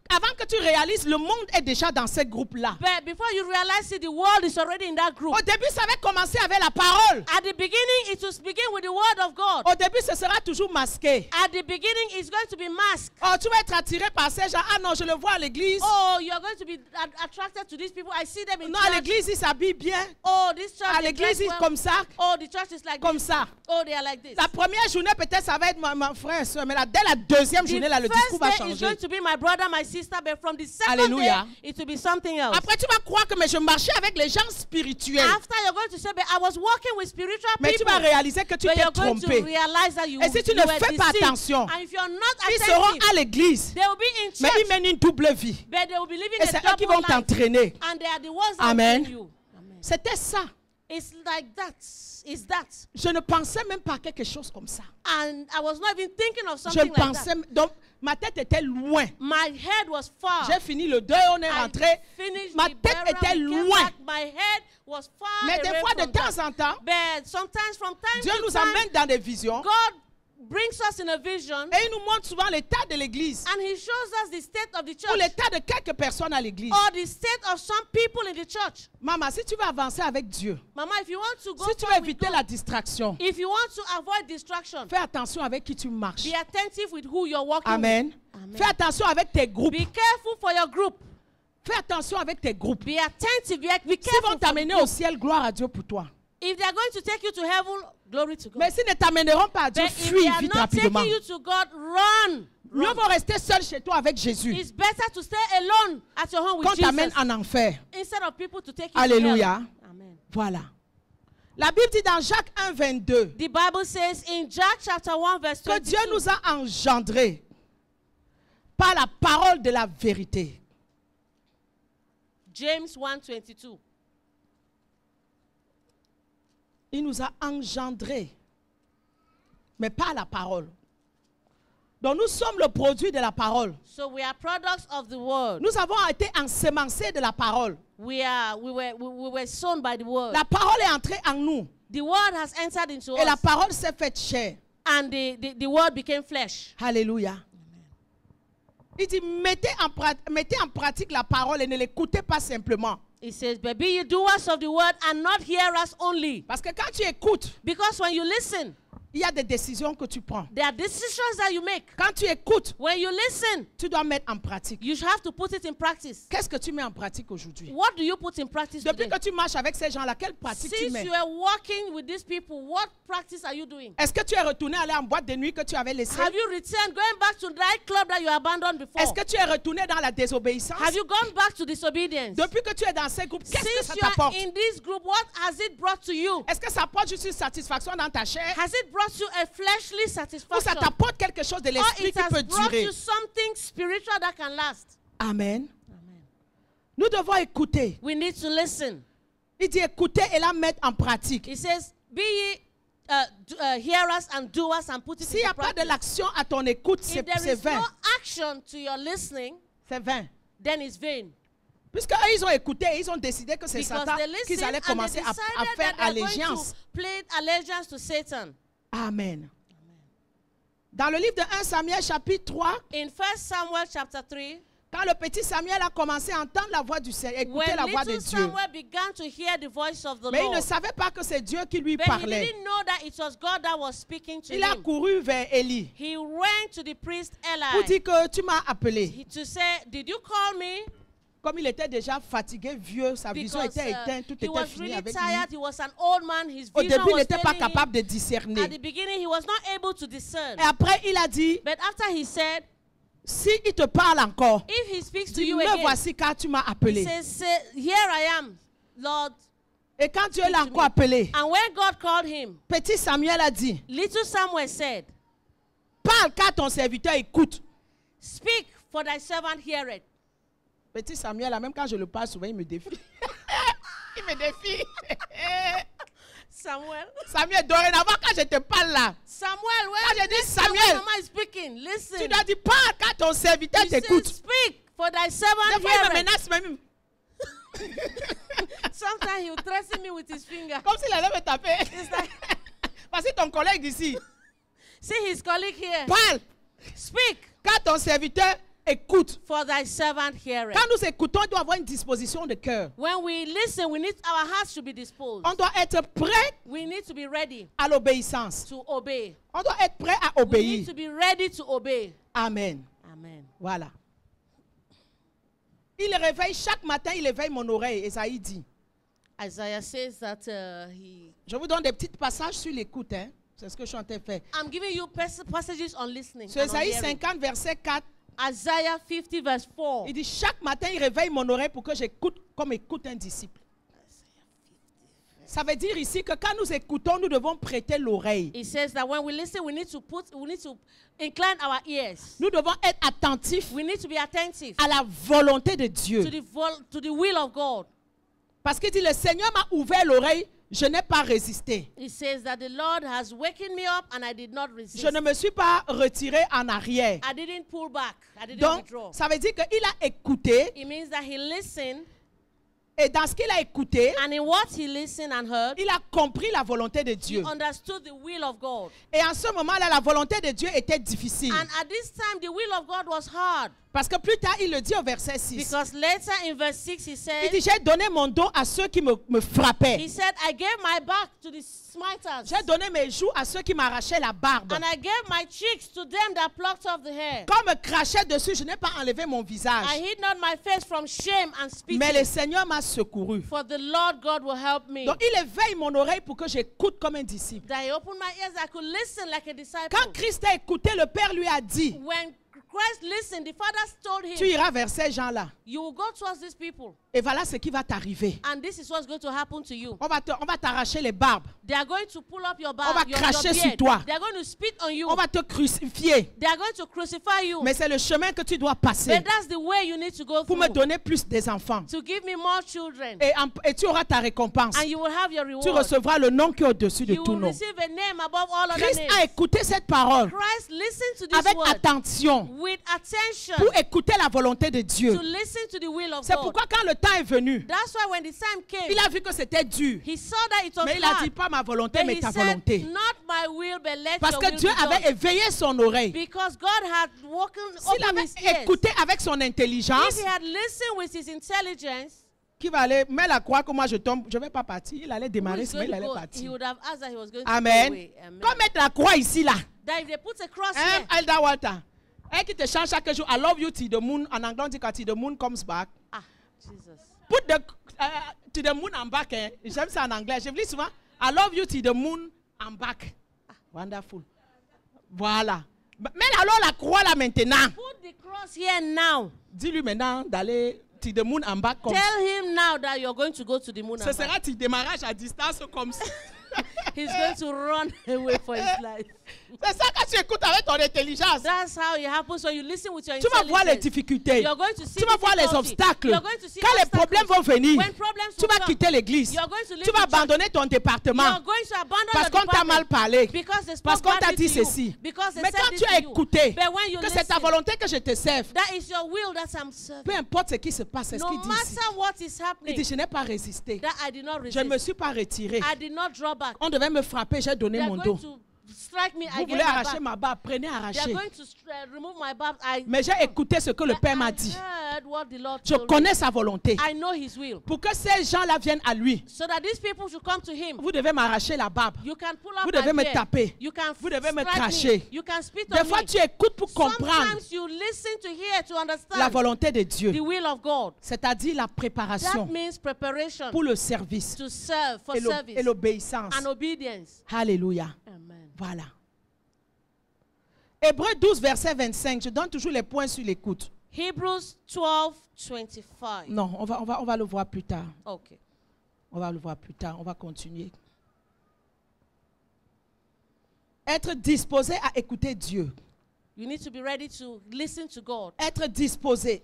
avant que tu réalises, le monde est déjà dans ces groupes-là. But before you realize it, the world is already in that group. Au début, ça va commencer avec la parole. At the beginning, it will begin with the word of God. Au début, ce sera toujours masqué. At the beginning, it's going to be masked. Oh, tu vas être attiré par ces gens. Ah non, je le vois à l'église. Oh, you're going to be attracted to these people. I see them in Non, à church. l'église, ils s'habillent bien. Oh, this church À they l'église, dress ils well. comme ça. Oh, the church is like Comme this. ça. Oh, they are like this. La première journée, peut-être, ça va être mon frère et soeur. Mais dès la deuxième journée, là, le discours va first day is changer. going to be my brother, my sister, but from the second Alléluia. day, it will be something else. Après, tu vas croire que mais je marchais avec les gens spirituels. After you're going to say, but I was walking with spiritual Mais tu people. vas réaliser que tu But t'es you're going to trompé. realize that you, Et si tu you ne were fais pas deceived. attention, And if you're not Ils seront attentive, à l'église, they will be in mais ils church, mènent une double vie. but they will be living Et a c'est eux qui double vont life. t'entraîner. And they are the ones that Amen. train you. Amen. C'était ça. It's like that. It's that. Je ne pensais même pas à quelque chose comme ça. And I was not even thinking of Je something like pensais, that. donc ma tête était loin. My head was far. J'ai fini le deuil, on est I rentré. finished Ma the tête burial, était we came loin. back, my head was far Mais des away fois, de from that. temps en temps, But sometimes, from time Dieu to nous time, amène dans des visions God brings us in a vision, et il nous montre souvent l'état de l'église and He shows us the state of the ou church, l'état de quelques personnes à l'église. or the state of some people in the church. Maman, si tu veux avancer avec Dieu, Mama, if you want to go si tu veux forward with éviter God, la distraction, if you want to avoid distraction, fais attention avec qui tu marches. be attentive with who you're walking Amen. Amen. Fais attention avec tes groupes. with. Be careful for your group. Fais attention avec tes groupes. Be attentive. Be S'ils careful. vont For t'amener au ciel, gloire à Dieu pour toi. if they are going to take you to heaven, glory to God. Mais s'ils ne t'amèneront pas à Dieu, But if fuis they are vite not rapidement. taking you to God, run. Mieux Run. vaut rester seul chez toi avec Jésus It's better to stay alone at your home with qu'on t'amène Jesus en enfer. instead of people to take you Alléluia. to hell. Amen. Voilà. La Bible dit dans Jacques 1, 22 The Bible says in Jack chapter 1 verse que Dieu 22, nous a engendrés par la parole de la vérité. James 1:22. Il nous a engendrés, mais pas la parole. Donc nous sommes le produit de la parole. So we are products of the word. Nous avons été ensemencés de la parole. We were sown by the word. La parole est entrée en nous The word has entered into et la us, parole s'est faite chair. and the word became flesh. Alléluia. Il dit mettez en pratique la parole et ne l'écoutez pas simplement. It says, but be ye doers of the word and not hearers only. Parce que quand tu écoutes, Because when you listen, il y a des décisions que tu prends. there are decisions that you make. Quand tu écoutes, When you listen, tu dois mettre en pratique. you have to put it in practice. Qu'est-ce que tu mets en pratique aujourd'hui? What do you put in practice Depuis today? que tu marches avec ces gens-là, quelle pratique tu Since mets? you are walking with these people, what practice are you doing? Est-ce que tu es retourné aller en boîte de nuit que tu avais laissée? Have you returned, going back to the nightclub that you abandoned before? Est-ce que tu es retourné dans la désobéissance? Have you gone back to disobedience? Depuis que tu es dans ces groupes, qu'est-ce que Since ça you are t'apporte? in this group, what has it brought to you? Est-ce que ça apporte juste une satisfaction dans ta chair? Has it brought you a fleshly Ou ça satisfaction? t'apporte quelque chose de Or l'esprit it qui peut has brought durer? you something spiritual that can last? Amen. Amen. Nous devons écouter. We need to listen. Il dit écouter et la mettre en pratique. It says, be ye hearers and doers and put it S'il n'y into a pas de practice. l'action à ton écoute, If c'est there is vain. no action to your listening, C'est vain. then it's vain. Puisqu'eux, ils ont écouté, ils ont décidé que c'est Because Satan they qu'ils listened allaient and they commencer à decided faire that they're going allégeance. to play allegiance to Satan. Amen. Dans le livre de 1 Samuel chapitre 3, In 1 Samuel chapter 3, quand le petit Samuel a commencé à entendre la voix du Seigneur, écouter when la voix de little Dieu. Samuel began to hear the voice of the Mais il ne Lord, savait pas que c'est Dieu qui lui but he parlait. didn't know that it was God that was speaking to Il a him. couru vers Élie He went to the priest pour Eli dire que tu m'as appelé. to say, did you call me? comme il était déjà fatigué, vieux, sa vision Because était éteinte, tout he était was fini really avec tired. lui. He was an old man. His Au vision début, il was n'était pas failing him. capable de At the discerner. beginning, he was not able to discern. Et après, il a dit, But after he said, si il te parle encore, if he speaks to dis, you me again, voici car tu m'as he appelé. says, here I am, Lord. Et quand Dieu Speak l'a to encore me. appelé, And when God called him, petit Samuel a dit, little Samuel said, parle car ton serviteur écoute. speak, for thy servant heareth. Petit Samuel, là, même quand je le parle souvent, il me défie. Il me défie. Samuel, Samuel, dorénavant, quand je te parle là, Samuel, quand when je dis this time when Samuel, Mama is speaking, listen. tu dois dire parle car ton serviteur He says, t'écoute. speak, for thy Des servant fois, il me heareth. menace même. Sometimes he will threaten me with his finger. Comme s'il allait me taper. It's like, Parce que ton collègue ici, see his colleague here. parle Speak, car ton serviteur écoute. for thy servant heareth. Quand nous écoutons, on doit avoir une disposition de cœur. When we listen, we need our hearts to be disposed. On doit être prêt We need to be ready à l'obéissance. to obey. On doit être prêt à We obéir. need to be ready to obey. Amen. Amen. Voilà. Il réveille, chaque matin, il éveille mon oreille. Esaïe dit. Isaiah says that he. Je vous donne des petits passages sur l'écoute. Hein. C'est ce que je suis en train de faire. I'm giving you passages on listening. Sur and on Esaïe hearing. 50, verset 4, Isaiah 50 verse 4. il dit chaque matin, il réveille mon oreille pour que j'écoute comme écoute un disciple. Ça veut dire ici que quand nous écoutons, nous devons prêter l'oreille. It says that when we listen, we need to incline our ears. Nous devons être attentifs We need to be attentive à la volonté de Dieu. to the will of God. Parce qu'il dit, le Seigneur m'a ouvert l'oreille, je n'ai pas résisté. It says that the Lord has wakened me up and I did not resist. Je ne me suis pas retiré en arrière. I didn't pull back. I didn't Donc, withdraw. ça veut dire qu'il a écouté, It means that he listened, et dans ce qu'il a écouté, and in what he listened and heard, il a compris la volonté de he Dieu. understood the will of God. Et en ce moment-là, la volonté de Dieu était difficile. And at this time, the will of God was hard. Parce que plus tard, il le dit au verset 6. Because later in verse 6, he Il dit, said, j'ai donné mon dos à ceux qui me frappaient. he said, I gave my back to the smiters, J'ai donné mes joues à ceux qui m'arrachaient la barbe. and I gave my cheeks to them that plucked off the hair. Quand on me crachait dessus, je n'ai pas enlevé mon visage. I hid not my face from shame and Mais le spitting, Seigneur m'a secouru. for the Lord God will help me. Donc il éveille mon oreille pour que j'écoute comme un disciple. That he opened my ears, I could listen like a disciple. Quand Christ a écouté, le Père lui a dit, When Christ listened, the Father told tu him, iras vers ces gens-là. you will go towards these people, Et voilà ce qui va t'arriver. and this is what's going to happen to you. On va t'arracher les barbes. They are going to pull up your On va back, your cracher sur beard. toi. They are going to spit on you. On va te crucifier. They are going to crucify you. Mais c'est le chemin que tu dois passer But that's the way you need to go pour me through, donner plus des enfants. to give me more children, Et tu auras ta récompense. and you will have your Tu reward. recevras le nom qui est au-dessus de You tout will nom. receive a name above all other Christ a names. écouté cette parole Christ listened to this avec word attention with attention pour écouter la volonté de Dieu. to listen to the will of C'est God. pourquoi quand le temps est venu, That's why when the time came, il a vu que c'était dur. he saw that it was Mais il a dit hard. pas ma volonté, But mais he ta said, volonté. not my will, but let Parce your que will Dieu be done. avait éveillé son oreille. Because God had S'il opened avait his ears. écouté avec son intelligence, If he had listened with his intelligence, qui va aller, mais la croix que moi je tombe, je ne vais pas partir. Il allait who démarrer, is mais going il to allait go? He partir. would have asked that he was going to go Amen. away. Amen. Comme mettre la croix ici, là. That if they put a cross Hein, here, Elder Walter. Elle qui te chante chaque jour. I love you till the moon. En anglais, on dit quand till the moon comes back. Jesus. Put the till the moon and back. Hein. J'aime ça en anglais. Je dis souvent, I love you till the moon and back. Wonderful. Voilà. Mais alors la croix là maintenant. Put the cross here now. Dis-lui maintenant d'aller till the moon and back. Comme Tell him now that you're going to go to the moon. ce And sera back. till démarrage à distance comme ça. He's going to run away for his life. C'est ça que tu écoutes avec ton intelligence. That's how it happens when you listen with your Tu vas voir les intelligence. difficultés. You're going to see Tu vas voir les difficulty. obstacles. You're going to see Quand les obstacles. problèmes vont venir, When problems tu will vas come, quitter l'église. you're going to leave Tu vas the church. abandonner ton département. You're going to abandon Parce your qu'on t'a mal department parlé. because they Parce spoke qu'on t'a badly dit to you. ceci. Because they Mais said quand this tu to as you. écouté But when you que c'est ta listen, volonté que je te serve, that is your will that I'm serving. peu importe ce qui se passe, c'est ce No qu'il dit ici. matter what is Il happening, dit, je n'ai pas résisté. that I did not Je ne me resist. suis pas retiré. I did not draw back. On devait me frapper, j'ai donné They are mon going dos. to strike me, I Vous get voulez my arracher back. ma barbe, prenez, They are arrachez. going to remove my barb. Mais j'ai écouté ce que le Père m'a dit. heard what the Lord Je told me. connais sa volonté. I know His will. Pour que ces gens-là viennent à lui, So that these people should come to Him. vous devez m'arracher la barbe. You can pull up Vous devez my me beard. taper. You can Vous devez me strike cracher. me. You can spit Des on fois, me. tu écoutes pour comprendre Sometimes you listen to hear to understand la volonté de the Dieu. will of God. C'est-à-dire la That préparation means preparation pour le service to serve, for et service l'obéissance. and obedience. Alléluia. Amen. Voilà. Hébreux 12, verset 25. Je donne toujours les points sur l'écoute. Hebrews 12:25. Non, on va le voir plus tard. Okay. On va le voir plus tard. On va continuer. Être disposé à écouter Dieu. You need to be ready to listen to God. Être disposé.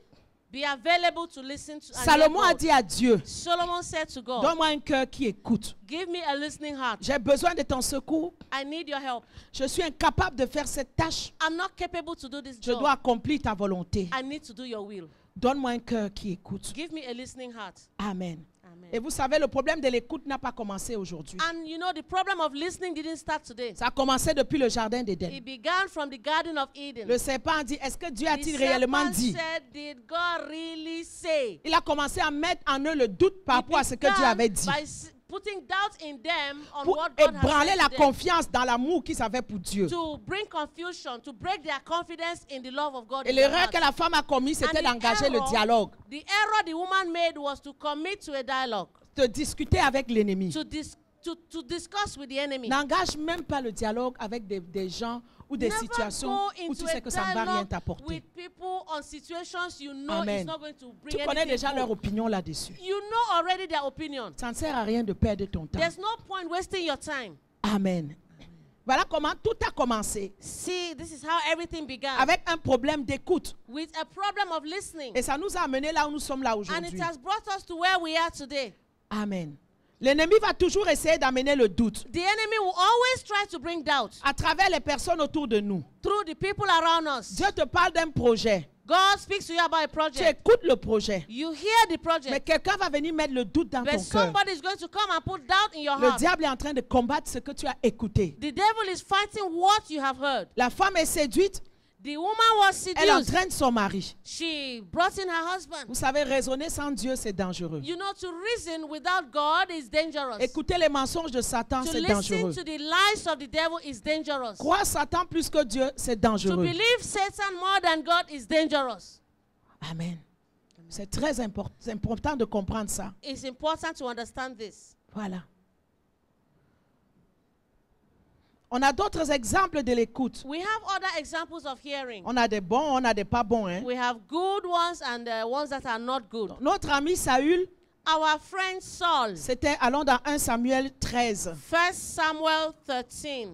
Be available to listen to and hear Salomon a God. dit à Dieu, Solomon said to God, donne-moi un cœur qui écoute. give me a listening heart. J'ai besoin de ton secours. I need your help. Je suis incapable de faire cette tâche. I'm not capable to do this Je job. dois accomplir ta volonté. I need to do your will. Donne-moi un cœur qui écoute. Give me a listening heart. Amen. Amen. Et vous savez, le problème de l'écoute n'a pas commencé aujourd'hui. And you know, the problem of listening didn't start today. Ça a commencé depuis le jardin d'Éden. It began from the Garden of Eden. Le serpent a dit, est-ce que Dieu The a-t-il réellement serpent dit? said, did God really say? Il a commencé à mettre en eux le doute par He rapport à ce que Dieu began avait dit. by putting doubt in them on Pour what God has ébranler said la to them. confiance dans l'amour qu'ils avaient pour Dieu. To bring confusion, to break their confidence in the love of God. Et in their l'erreur hearts. que la femme a commise, c'était And the d'engager le error- dialogue, The error the woman made was to commit to a dialogue, de discuter avec l'ennemi. to discuss with the enemy. N'engage même pas le dialogue avec des gens ou des Never situations go où into tu sais a que ça ne va rien dialogue t'apporter. with people on situations you know Amen. it's not going to bring Tu connais anything déjà good. leur opinion là-dessus. You know already their opinion. Ça ne sert à rien de perdre ton temps. There's no point wasting your time. Amen. Voilà comment tout a commencé. See, this is how everything began. Avec un problème d'écoute. With a problem of listening. Et ça nous a amenés là où nous sommes là And it aujourd'hui. has brought us to where we are today. Amen. L'ennemi va toujours essayer d'amener le doute The enemy will always try to bring doubt à travers les personnes autour de nous. through the people around us. Dieu te parle d'un projet. God speaks to you about a Tu project. écoutes le projet. You hear the Mais project. quelqu'un va venir mettre le doute dans But ton cœur. somebody is going to come and put doubt in your Le heart. diable est en train de combattre ce que tu as écouté. The devil is fighting what you have heard. La femme est séduite. The woman was Elle seduced. entraîne son mari. She brought in her husband. Vous savez, raisonner sans Dieu, c'est dangereux. You know, to reason without God is dangerous. Écouter les mensonges de Satan, To c'est listen dangereux. to the lies of the devil is dangerous. Croire Satan plus que Dieu, c'est To dangereux. believe Satan more than God is dangerous. Amen. C'est très important, c'est important de comprendre ça. It's important to understand this. Voilà. On a d'autres exemples de l'écoute. We have other examples of hearing. On a des bons, on a des pas bons. Hein? We have good ones and ones that are not good. Notre ami Saül, Our friend Saul, c'était, allons dans 1 Samuel 13. 1 Samuel 13.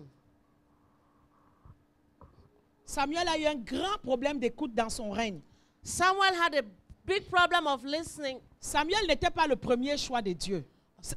Samuel a eu un grand problème d'écoute dans son règne. Samuel had a big problem of listening. Samuel n'était pas le premier choix de Dieu.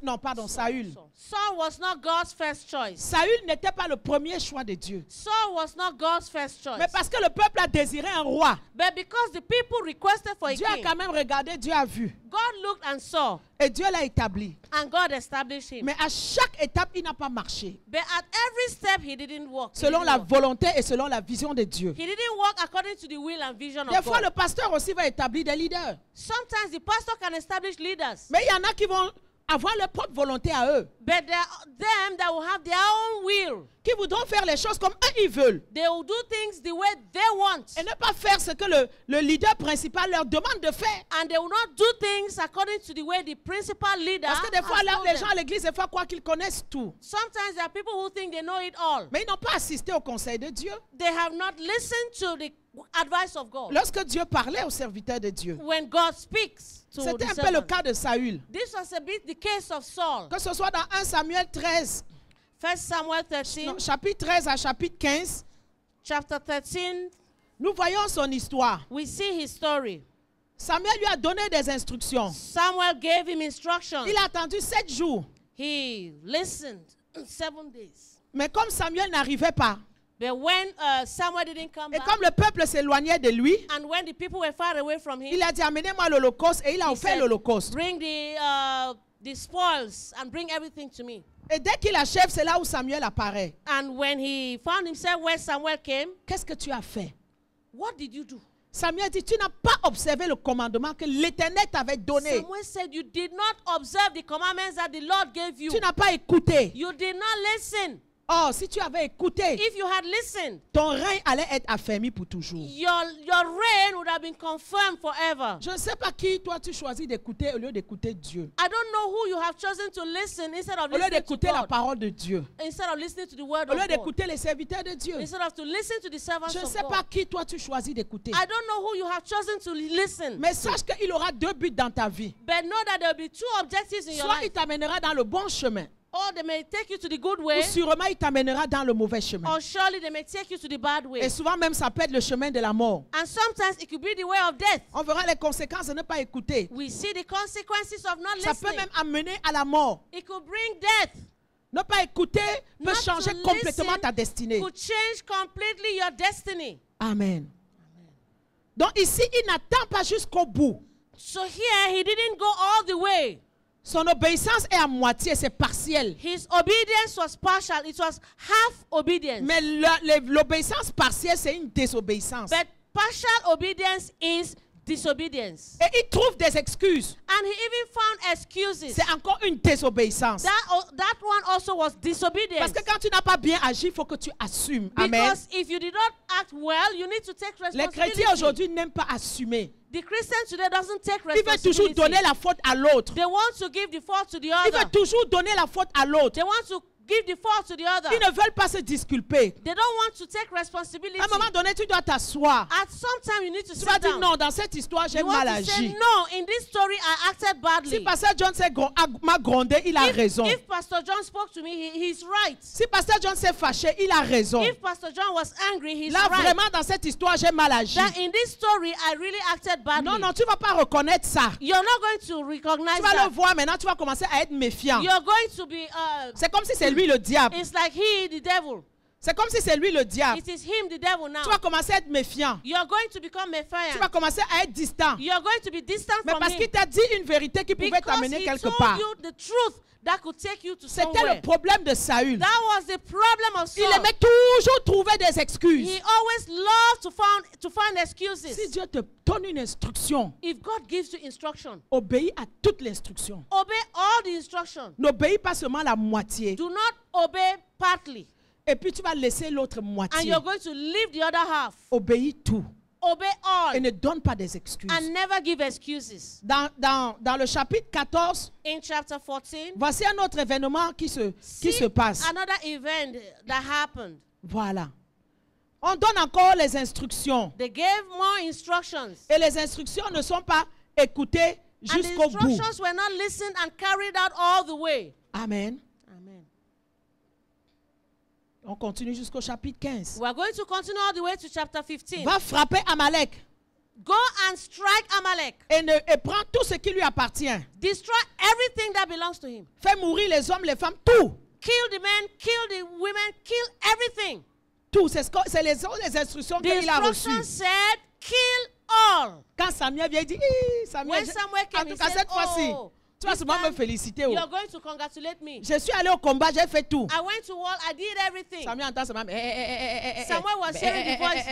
Non, pardon, Saül. Saul was not God's first choice. Saül n'était pas le premier choix de Dieu. Saul was not God's first choice. Mais parce que le peuple a désiré un roi, But because the people requested for a Dieu a king, quand même regardé, Dieu a vu. God looked and saw, Et Dieu l'a établi. and God established him. Mais à chaque étape, il n'a pas marché. But at every step, he didn't walk. He Selon didn't la walk. volonté et selon la vision de Dieu. He didn't walk according to the will and vision Des of fois, God. le pasteur aussi va établir des leaders. Sometimes the pastor can establish leaders. Mais il y en a qui vont avoir leur propre volonté à eux. But there are them that will have their own will. Qui voudront faire les choses comme eux, ils veulent. They will do things the way they want. Et ne pas faire ce que le leader principal leur demande de faire. And they will not do things according to the way the principal leader Parce que des fois, has là, told les them. gens à l'église, des fois, croient qu'ils connaissent tout. Sometimes there are people who think they know it all. Mais ils n'ont pas assisté au conseil de Dieu. They have not listened to the advice of God. Lorsque Dieu parlait aux serviteurs de Dieu. When God speaks to C'était the un peu le servant. cas de Saül. This was a bit the case of Saul. Que ce soit dans 1 Samuel 13, 1 Samuel 13, non, chapitre 13 à chapitre 15, chapter 13, nous voyons son histoire. we see his story. Samuel lui a donné des instructions. Samuel gave him instructions. Il a attendu 7 jours. He listened 7 days. Mais comme Samuel n'arrivait pas, But when Samuel didn't come et back, comme le peuple s'éloignait de lui, and when the people were far away from him, il a dit amenez-moi l'holocauste et il a he offert said, l'holocauste. bring the the spoils and bring everything to me. Et dès qu'il achève, c'est là où Samuel apparaît. And when he found himself where Samuel came, Qu'est-ce que tu as fait? what did you do? Samuel dit, tu n'as pas observé le commandement que l'Éternel t'avait donné. Samuel said, you did not observe the commandments that the Lord gave you. Tu n'as pas écouté. You did not listen. Oh, si tu avais écouté, If you had listened, ton règne allait être affermi pour toujours. your reign would have been confirmed forever. Je ne sais pas qui toi tu choisis d'écouter au lieu d'écouter Dieu. I don't know who you have chosen to listen instead of Au lieu listening to d'écouter la God, parole de Dieu. instead of listening to the word Au of lieu God, d'écouter les serviteurs de Dieu. instead of to listen to the servants Je ne of sais God. pas qui toi tu choisis d'écouter. I don't know who you have chosen to listen. Mais sache qu'il aura deux buts dans ta vie. But know that there will be two objectives in your Soit il life. t'amènera dans le bon chemin. Or they may take you to the good Ou way, sûrement il t'amènera dans le mauvais chemin. or surely they may take you to the bad way. Et souvent même ça peut être le chemin de la mort. And sometimes it could be the way of death. On verra les conséquences de ne pas écouter. We see the consequences of not Ça peut listening. même amener à la mort. It could bring death. Ne pas écouter peut Not to changer complètement listen ta destinée. Could change completely your destiny. Amen. Donc ici, il n'attend pas jusqu'au bout. So here he didn't go all the way. Son obéissance est à moitié, c'est partiel. His obedience was partial. It was half obedience. Mais l'obéissance partielle, c'est une désobéissance. But partial obedience is disobedience. Et il trouve des excuses. And he even found excuses. C'est encore une désobéissance. That one also was disobedience. Parce que quand tu n'as pas bien agi, il faut que tu assumes. Amen. Because if you did not act well, you need to take Les responsibility. chrétiens aujourd'hui n'aiment pas assumer. The Christian today doesn't take Ils veulent toujours responsibility. donner la faute à l'autre. They want to give the fault to the Ils other. veulent toujours donner la faute à l'autre. They want to give the fault to the other. Ils ne veulent pas se disculper. They don't want to take responsibility. À un moment donné, tu dois t'asseoir. At some time, you need to Tu sit vas dire down. non, dans cette histoire, j'ai You mal want to say, agi. no, in this story, I acted Si badly. Pasteur John m'a grondé, il a raison. If Pastor John spoke to me, he's right. Si Pasteur John s'est fâché, il a raison. If Pastor John was angry, he's Là, right. vraiment, dans cette histoire, j'ai mal agi. That in this story, I really acted badly. Non, non, tu ne vas pas reconnaître ça. You're not going to recognize Tu vas that. le voir maintenant, tu vas commencer à être méfiant. You're going to be, C'est comme si c'est lui le diable. it's like he, the devil. C'est comme si c'est lui le diable. It is him, the devil now. Tu vas commencer à être méfiant. You're going to become Tu Mephian. vas commencer à être distant. You're going to be distant Mais from parce him. qu'il t'a dit une vérité qui pouvait Because t'amener he quelque told part. you the truth that could take you to C'était somewhere. le problème de Saül. That was the problem of Il Saul. aimait toujours trouver des excuses. He always loved to find excuses. Si Dieu te donne une instruction, If God gives you instruction, obéis à toute l'instruction. obey all the instruction. N'obéis pas seulement la moitié. Do not obey partly. Et puis tu vas laisser l'autre And moitié. you're going to leave the other half. Obéis tout. Obey all. Et ne donne pas des excuses. And never give excuses. Dans le chapitre 14, In chapter 14, voici un autre événement qui se passe. another event that happened. Voilà. On donne encore les instructions. They gave more instructions. Et les instructions ne sont pas écoutées And the jusqu'au bout. instructions were not listened and carried out all the way. Amen. Amen. On continue jusqu'au chapitre 15. We are going to continue all the way to chapter 15. Va frapper Amalek Go and strike Amalek. et prends tout ce qui lui appartient. Destroy everything that belongs to him. Fais mourir les hommes, les femmes, tout. Kill the men, kill the women, kill everything. Tout. C'est les instructions The qu'il a instruction reçues. said, kill all. Quand Samuel vient, il dit, Hi, Samuel, When Samuel en came, tout he cas said, cette fois-ci, oh, tu vas this souvent me time féliciter. Oh. you're going to congratulate me. Je suis allé au combat, j'ai fait tout. I went to war, I did everything. Samuel entend seulement. Samuel was hearing the voice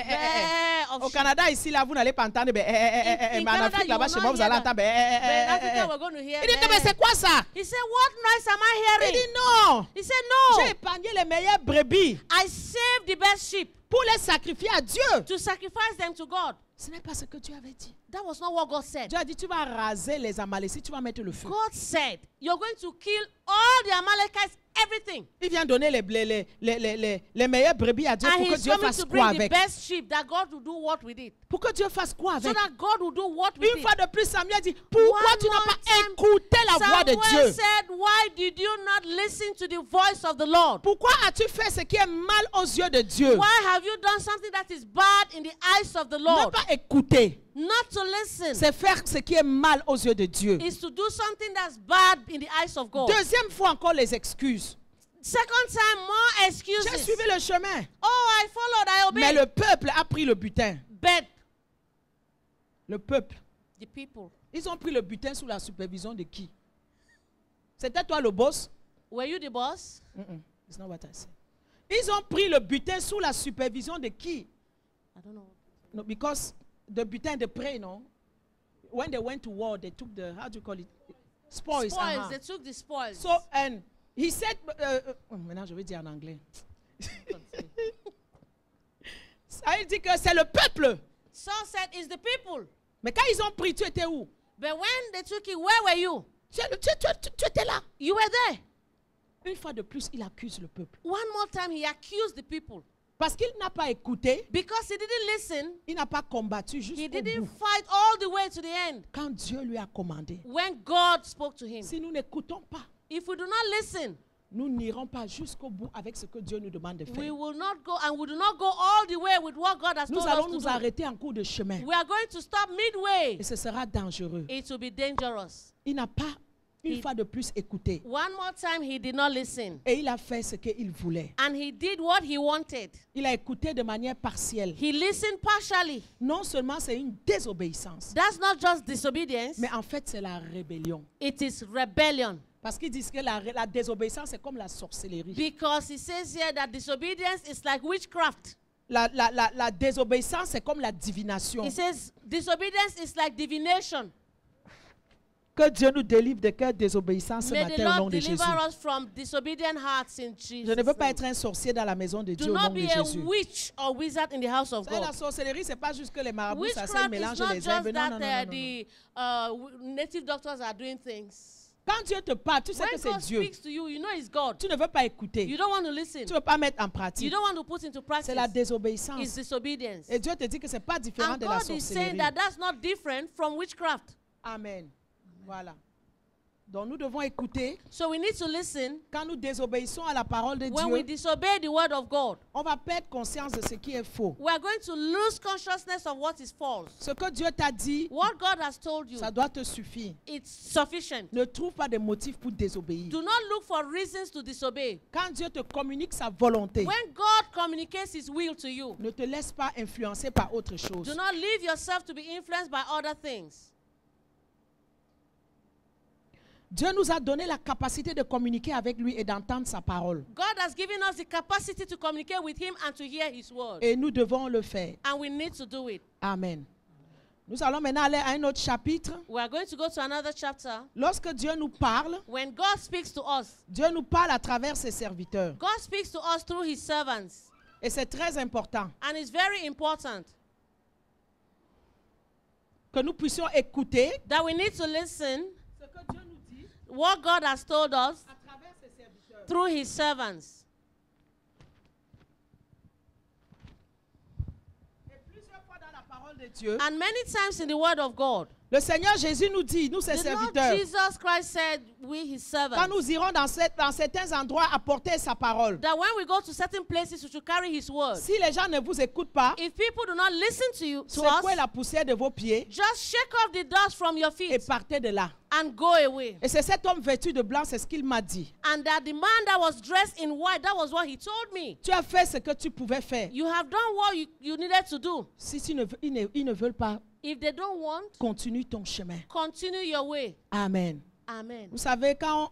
of Au sheep. Canada, ici, là, vous n'allez pas entendre. Mais en Canada, Afrique, you là-bas, will chez not moi, vous allez hear entendre. But in Africa, we're going to hear. Il dit, mais c'est quoi ça? He said, what noise am I Il hearing? dit, non. He said, J'ai no. épargné les meilleures brebis I saved the best sheep pour les sacrifier à Dieu. to sacrifice them to God. Ce n'est pas ce que Dieu avait dit. That was not what God said. Dieu a dit, tu vas raser les Amalécites, tu vas mettre le feu. God said, you're going to kill all the Amalekites, everything. Il vient donner les meilleures brebis à Dieu And pour que he's Dieu coming fasse to quoi bring the avec? best sheep that God will do what with it. Pour que Dieu fasse quoi So avec? that God will do what with Une it. fois de plus, Samuel dit, pourquoi One tu n'as more pas time, écouté la voix de Samuel Dieu? said, why did you not listen to the voice of the Lord? Pourquoi as-tu fait ce qui est mal aux yeux de Dieu? Why have you done something that is bad in the eyes of the Ne Lord? pas écouter, Not to listen c'est faire ce qui est mal aux yeux de Dieu. is to do something that's bad in the eyes of God. Deuxième fois encore les excuses. Second time, more J'ai excuses. suivi le chemin, Oh, I followed, I mais obeyed. le peuple a pris le butin. But Le peuple. the people, Ils ont pris le butin sous la supervision de qui? C'était toi le boss? Were you the boss? It's not what I said. Ils ont pris le butin sous la supervision de qui? I don't know. No, because the butin de prey, no? When they went to war, they took the, how do you call it? Spoils. Spoils. They took the spoils. So, and he said, maintenant je vais dire en anglais. Ça veut dire que c'est le peuple. Saul said, it's the people. Mais quand ils ont pris, tu étais où? But when they took it, where were you? Tu étais là. You were there. Une fois de plus, il accuse le peuple. One more time, he accused the people. Parce qu'il n'a pas écouté, Because he didn't listen, il n'a pas combattu jusqu'au he didn't bout. fight all the way to the end. Quand Dieu lui a commandé. When God spoke to him. Si nous n'écoutons pas, If we do not listen, nous n'irons pas jusqu'au bout avec ce que Dieu nous demande de we faire. will not go, and we do not go all the way with what God has Nous told allons us nous to do. arrêter en cours de chemin. We are going to stop midway. Et ce sera dangereux. It will be dangerous. Il n'a pas, une He- fois de plus, écouté. One more time, he did not listen. Et il a fait ce qu'il voulait. And he did what he wanted. Il a écouté de manière partielle. He listened partially. Non seulement c'est une désobéissance, That's not just disobedience, mais en fait c'est la rébellion. it is rebellion. Parce qu'ils disent que la désobéissance c'est comme la sorcellerie. Because he says here that disobedience is like witchcraft. La désobéissance c'est comme la divination. He says disobedience is like divination. Que Dieu nous délivre de cœurs désobéissants ce May the matin au nom Lord de Jésus. deliver us from disobedient hearts in Jesus' Je ne veux pas name. être un sorcier dans la maison de Dieu Do au not nom de be a Jésus. witch or wizard in the house of Vous savez, la God. sorcellerie, c'est pas juste que les marabouts s'asseyent, Witchcraft mélangent is not les herbes. just Non, that non, non, non, non. the native doctors are doing things. Quand Dieu te parle, tu sais que When c'est God Dieu. speaks to you, you know it's God. Tu ne veux pas écouter. You don't want to listen. Tu ne veux pas mettre en You pratique. don't want to put into C'est la practice. It's désobéissance. disobedience. Et Dieu te dit que ce n'est pas différent And de la God is saying sorcellerie. that that's not different from witchcraft. Amen. Voilà. Donc nous devons écouter. So we need to listen. Quand nous désobéissons à la parole de When we Dieu, disobey the word of God, on va perdre conscience de ce qui est faux. we are going to lose consciousness of what is false. Ce que Dieu t'a dit, What God has told you, ça doit te suffire. it's sufficient. Ne trouve pas de motifs pour désobéir. Do not look for reasons to disobey. Quand Dieu te communique sa volonté, When God communicates his will to you, ne te laisse pas influencer par autre chose. do not leave yourself to be influenced by other things. Dieu nous a donné la capacité de communiquer avec lui et d'entendre sa parole. God has given us the capacity to communicate with him and to hear his word. Et nous devons le faire. And we need to do it. Amen. Nous allons maintenant aller à un autre chapitre. We are going to go to another chapter. Lorsque Dieu nous parle, When God speaks to us, Dieu nous parle à travers ses serviteurs. God speaks to us through his servants. Et c'est très important And it's very important que nous puissions écouter that we need to listen ce que Dieu nous dit what God has told us à travers ses serviteurs. through his servants. Et plusieurs fois dans la parole de Dieu, And many times in the word of God, le Seigneur Jésus nous dit, nous ses the Lord serviteurs, Jesus Christ said, we his quand servants, nous irons dans certains endroits apporter sa parole, that when we go to certain places, we should carry his word. si les gens ne vous écoutent pas, If people do not listen to you, to secouez us, la poussière de vos pieds just shake off the dust from your et feet partez de là. and go away. Et c'est cet homme vêtu de blanc, c'est ce qu'il m'a dit. And that the man that was dressed in white, that was what he told me. Tu as fait ce que tu pouvais faire. You have done what you needed to do. Si ils ne veulent pas, If they don't want, continue ton chemin. continue your way. Amen. Amen. Vous savez, quand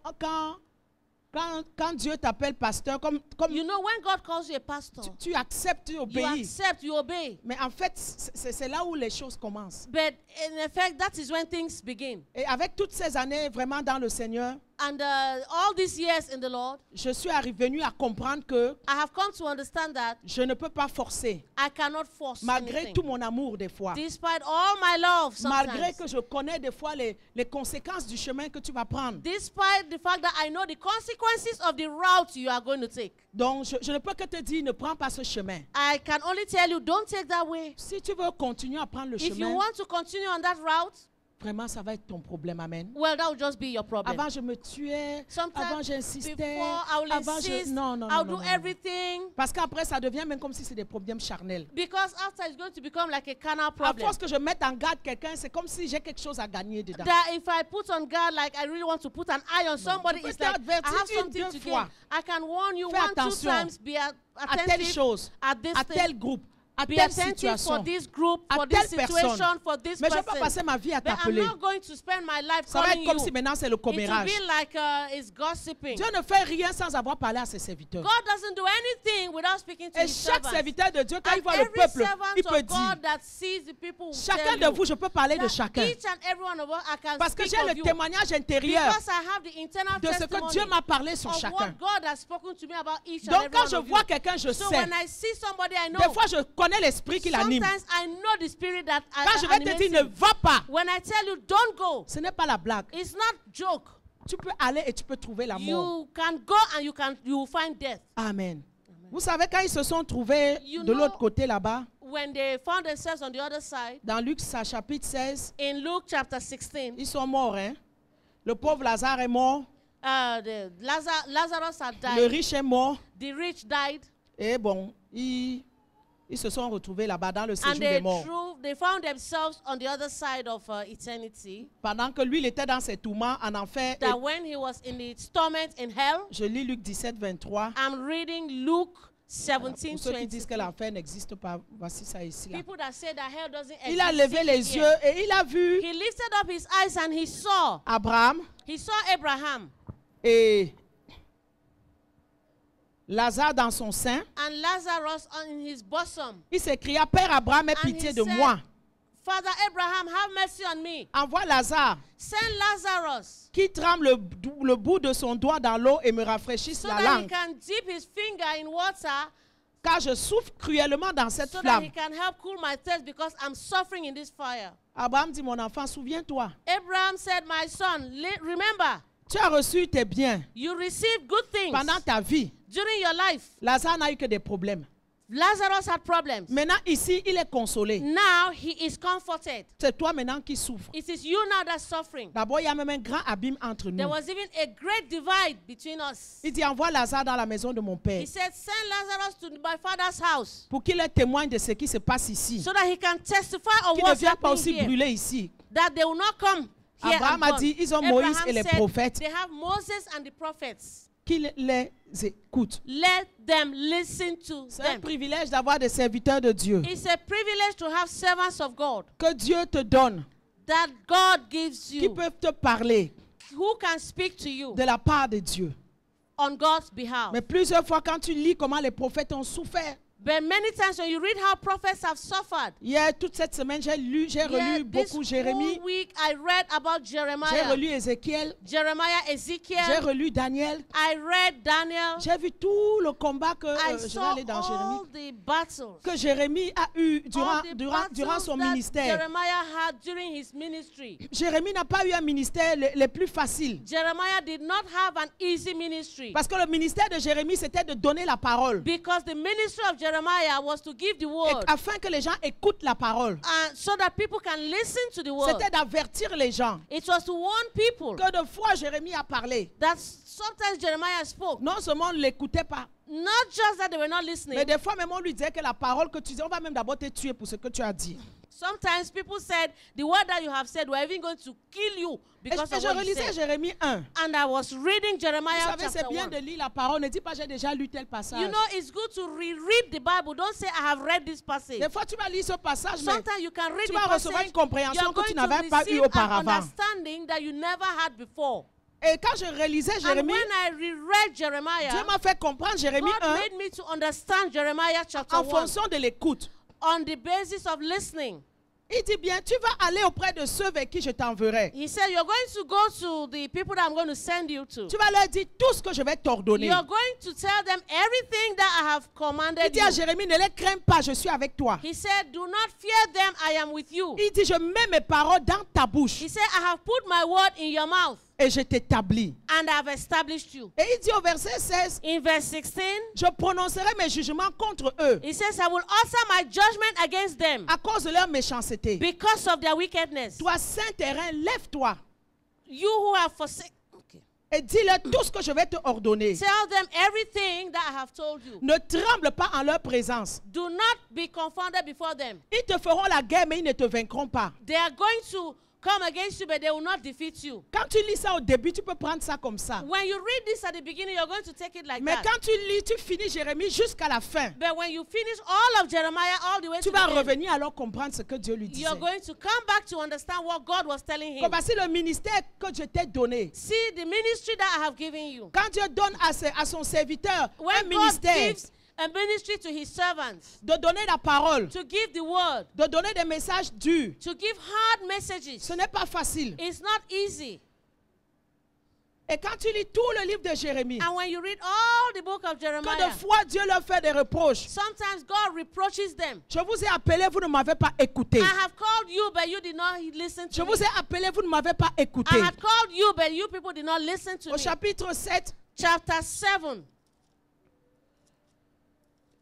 Dieu t'appelle pasteur, comme You know, when God calls you a pastor, tu acceptes, tu you obéis. accept, you obey. Mais en fait, c'est là où les choses commencent. But in effect, that is when things begin. Et avec toutes ces années vraiment dans le Seigneur, And all these years in the Lord, je suis venu à comprendre que I have come to understand that je ne peux pas forcer, I cannot force malgré anything. tout mon amour des fois. Despite all my love Malgré sometimes. que je connais des fois les conséquences du chemin que tu vas prendre. Despite the fact that I know the consequences of the route you are going to take. Donc, je ne peux que te dire, ne prends pas ce chemin. I can only tell you, don't take that way. Si tu veux continuer à prendre le If you chemin, want to continue on that route, vraiment, ça va être ton problème. Amen. well, that will just be your problem. Avant, je me tuais. Sometimes Avant, j'insistais. before I will Avant, insist, non, non, I'll non, do non. everything. Parce qu'après, ça devient même comme si c'est des problèmes charnels. Because after it's going to become like a carnal À problem. force que je mette en garde quelqu'un, c'est comme si j'ai quelque chose à gagner dedans. That if I put on guard, like I really want to put an eye on somebody, Tu peux it's like I t'avertir have une, something deux to fois. gain. I can warn you Fais 1, 2 attention times, be À telle attentive chose, at this à thing, tel groupe, à be telle attentive for situation. this group, à for this telle personne. situation, for this Mais je ne vais pas person. passer ma vie à But I'm t'appeler. not going to spend my life Ça va calling être comme you. si maintenant c'est le It will commérage. be like it's gossiping. Dieu ne fait rien sans avoir parlé à ses serviteurs. God doesn't do anything without speaking to Et his chaque servants. serviteur de Dieu, quand il And voit le every peuple, servant il peut of dire, God that sees the people will chacun tell de you vous, je peux parler de that chacun. each and every one of us, I can Parce que speak j'ai of le you. témoignage intérieur Because I have the internal de ce que testimony Dieu m'a parlé sur of chacun. what God has spoken to me about each and Donc every quand one je of vois you. quelqu'un, je So sais. when I see somebody I know, Des fois, je connais l'esprit qui l'anime. sometimes I know the spirit that Quand je vais te dire, ne animates him. va pas, When I tell you don't go, ce n'est pas la blague. it's not joke. Tu peux aller et tu peux trouver la mort. You can go and you will find death. Amen. Vous savez, quand ils se sont trouvés You de know- l'autre côté là-bas, When they found themselves on the other side, dans Luc chapitre 16, in Luke chapter 16, ils sont morts. Hein? Le pauvre Lazare est mort, Lazarus had le died, riche est mort. the rich died, Et bon, ils se sont retrouvés là-bas dans le séjour and des morts. they found themselves on the other side of eternity. Pendant que lui, il était dans ses tourments en enfer. Et That when he was in its torment in hell, je lis Luc 17, 23. I'm reading Luke Voilà, 17, pour ceux qui disent 20. que l'enfer n'existe pas, voici ça ici. Là. People that say that hell doesn't exist. Il a levé les here. yeux et il a vu He lifted up his eyes and he saw Abraham Abraham et Lazare dans son sein. and Lazarus in his bosom. Il s'écria, Père Abraham, aie And pitié he de said, moi. Father Abraham, have mercy on me. Envoie Lazare Send Lazarus qui trempe le bout de son doigt dans l'eau et me rafraîchisse so la that he langue. can dip his finger in water Car je souffre cruellement dans cette so that he flamme. can help cool my thirst because I'm suffering in this fire. Abraham dit, mon enfant, souviens-toi. Abraham said, my son, remember, Tu as reçu tes biens you received good things pendant ta vie. during your life. Lazare n'a eu que des problèmes. Lazarus had problems. Maintenant, ici, il est consolé. Now he is comforted. C'est toi maintenant qui souffres. It is you now that's suffering. D'abord, il y a même un grand abîme entre There nous. was even a great divide between us. Il dit, envoie Lazare dans la maison de mon père He said, send Lazarus to my father's house pour qu'il témoigne de ce qui se passe ici. so that he can testify of Qu'il ne what's vienne pas happening aussi here. brûler ici. That they will not come here Abraham and a dit, burn. ils ont Moïse et les Abraham said, prophètes. they have Moses and the prophets. Qu'il les écoute. Let them listen to C'est un them. privilège d'avoir des serviteurs de Dieu. It's a privilege to have servants of God Que Dieu te donne, that God gives qui you, peuvent te parler who can speak to you de la part de Dieu. on God's behalf. Mais plusieurs fois, quand tu lis comment les prophètes ont souffert, But many times when you read how prophets have suffered, hier, toute cette semaine, j'ai relu this beaucoup Jérémie, whole week I read about j'ai Jeremiah, relu Ézéchiel, j'ai Ezekiel, relu Daniel, I read Daniel, j'ai vu tout le combat que I je vais saw aller dans Jérémie, all the battles, que Jérémie a eu all the durant battles son that ministère. Jeremiah had during his ministry. Jérémie n'a pas eu un ministère le plus facile. Jeremiah did not have an easy ministry Parce que le ministère de Jérémie, c'était de donner la parole. because the ministry of Jeremiah was to give the Et word afin que les gens écoutent la parole. and so that people can listen to the word. C'était d'avertir les gens. It was to warn people Que de fois Jérémie a parlé. that sometimes Jeremiah spoke. Non seulement on ne l'écoutait pas, Not just that they were not listening. mais des fois même on lui disait que la parole que tu disais, on va même d'abord te tuer pour ce que tu as dit. Sometimes people said the word that you have said, we're even going to kill you Et because of je what you relisais said. Jérémie 1. And I was reading Vous Jeremiah savez, chapter c'est bien 1. de lire la parole. Ne dis pas j'ai déjà lu tel passage. You know, it's good to reread the Bible. Don't say, I have read this passage. Des fois, tu vas lire ce passage, mais Sometimes you can read tu the vas recevoir une passage. compréhension You're que tu going to n'avais pas eue receive an auparavant. understanding that you never had before. Et quand je relisais And Jérémie, when I reread Jeremiah, Dieu m'a fait comprendre Jérémie God 1 made me to understand Jeremiah chapter en 1 fonction de l'écoute. on the basis of listening. Il dit bien, tu vas aller auprès de ceux vers qui je t'enverrai. He said, you're going to go to the people that I'm going to send you to. Tu vas leur dire tout ce que je vais t'ordonner. You're going to tell them everything that I have Il commanded dit à you. Jérémie, ne les crains pas, je suis avec toi. He said, do not fear them, I am with you. Il dit, je mets mes paroles dans ta bouche He said, I have put my word in your mouth et je t'établis. and I've established you. Et il dit au verset 16, In verse 16, je prononcerai mes jugements contre eux he says, I will utter my judgment against them à cause de leur méchanceté. because of their wickedness. Toi, saint terrain, lève-toi You who have forsaken. Okay. et dis-leur tout ce que je vais te ordonner. Tell them everything that I have told you. Ne tremble pas en leur présence. Do not be confounded before them. Ils te feront la guerre, mais ils ne te vaincront pas. They are going to come against you, but they will not defeat you. Quand tu lis ça au début, tu peux prendre ça comme ça. When you read this at the beginning, you're going to take it like Mais that. quand tu lis, tu finis Jérémie jusqu'à la fin. But when you finish all of Jeremiah all the way Tu to vas the end, revenir alors comprendre ce que Dieu lui disait. you're going to come back to understand what God was telling him. Voici le ministère que je t'ai donné. See the ministry that I have given you. Quand Dieu donne à son serviteur un When God ministère, gives a ministry to his servants, de donner la parole, to give the word, de donner des messages durs, to give hard messages, ce n'est pas facile. it's not easy. Et quand tu lis tout le livre de Jérémie, And when you read all the book of que Jeremiah, de fois Dieu leur fait des reproches. sometimes God reproaches them. Je vous ai appelé, vous ne m'avez pas écouté. I have called you, but you did not listen Je to me. vous ai appelé, vous ne m'avez pas écouté. I had called you, but you people did not listen to Au me. chapitre 7, Chapter 7,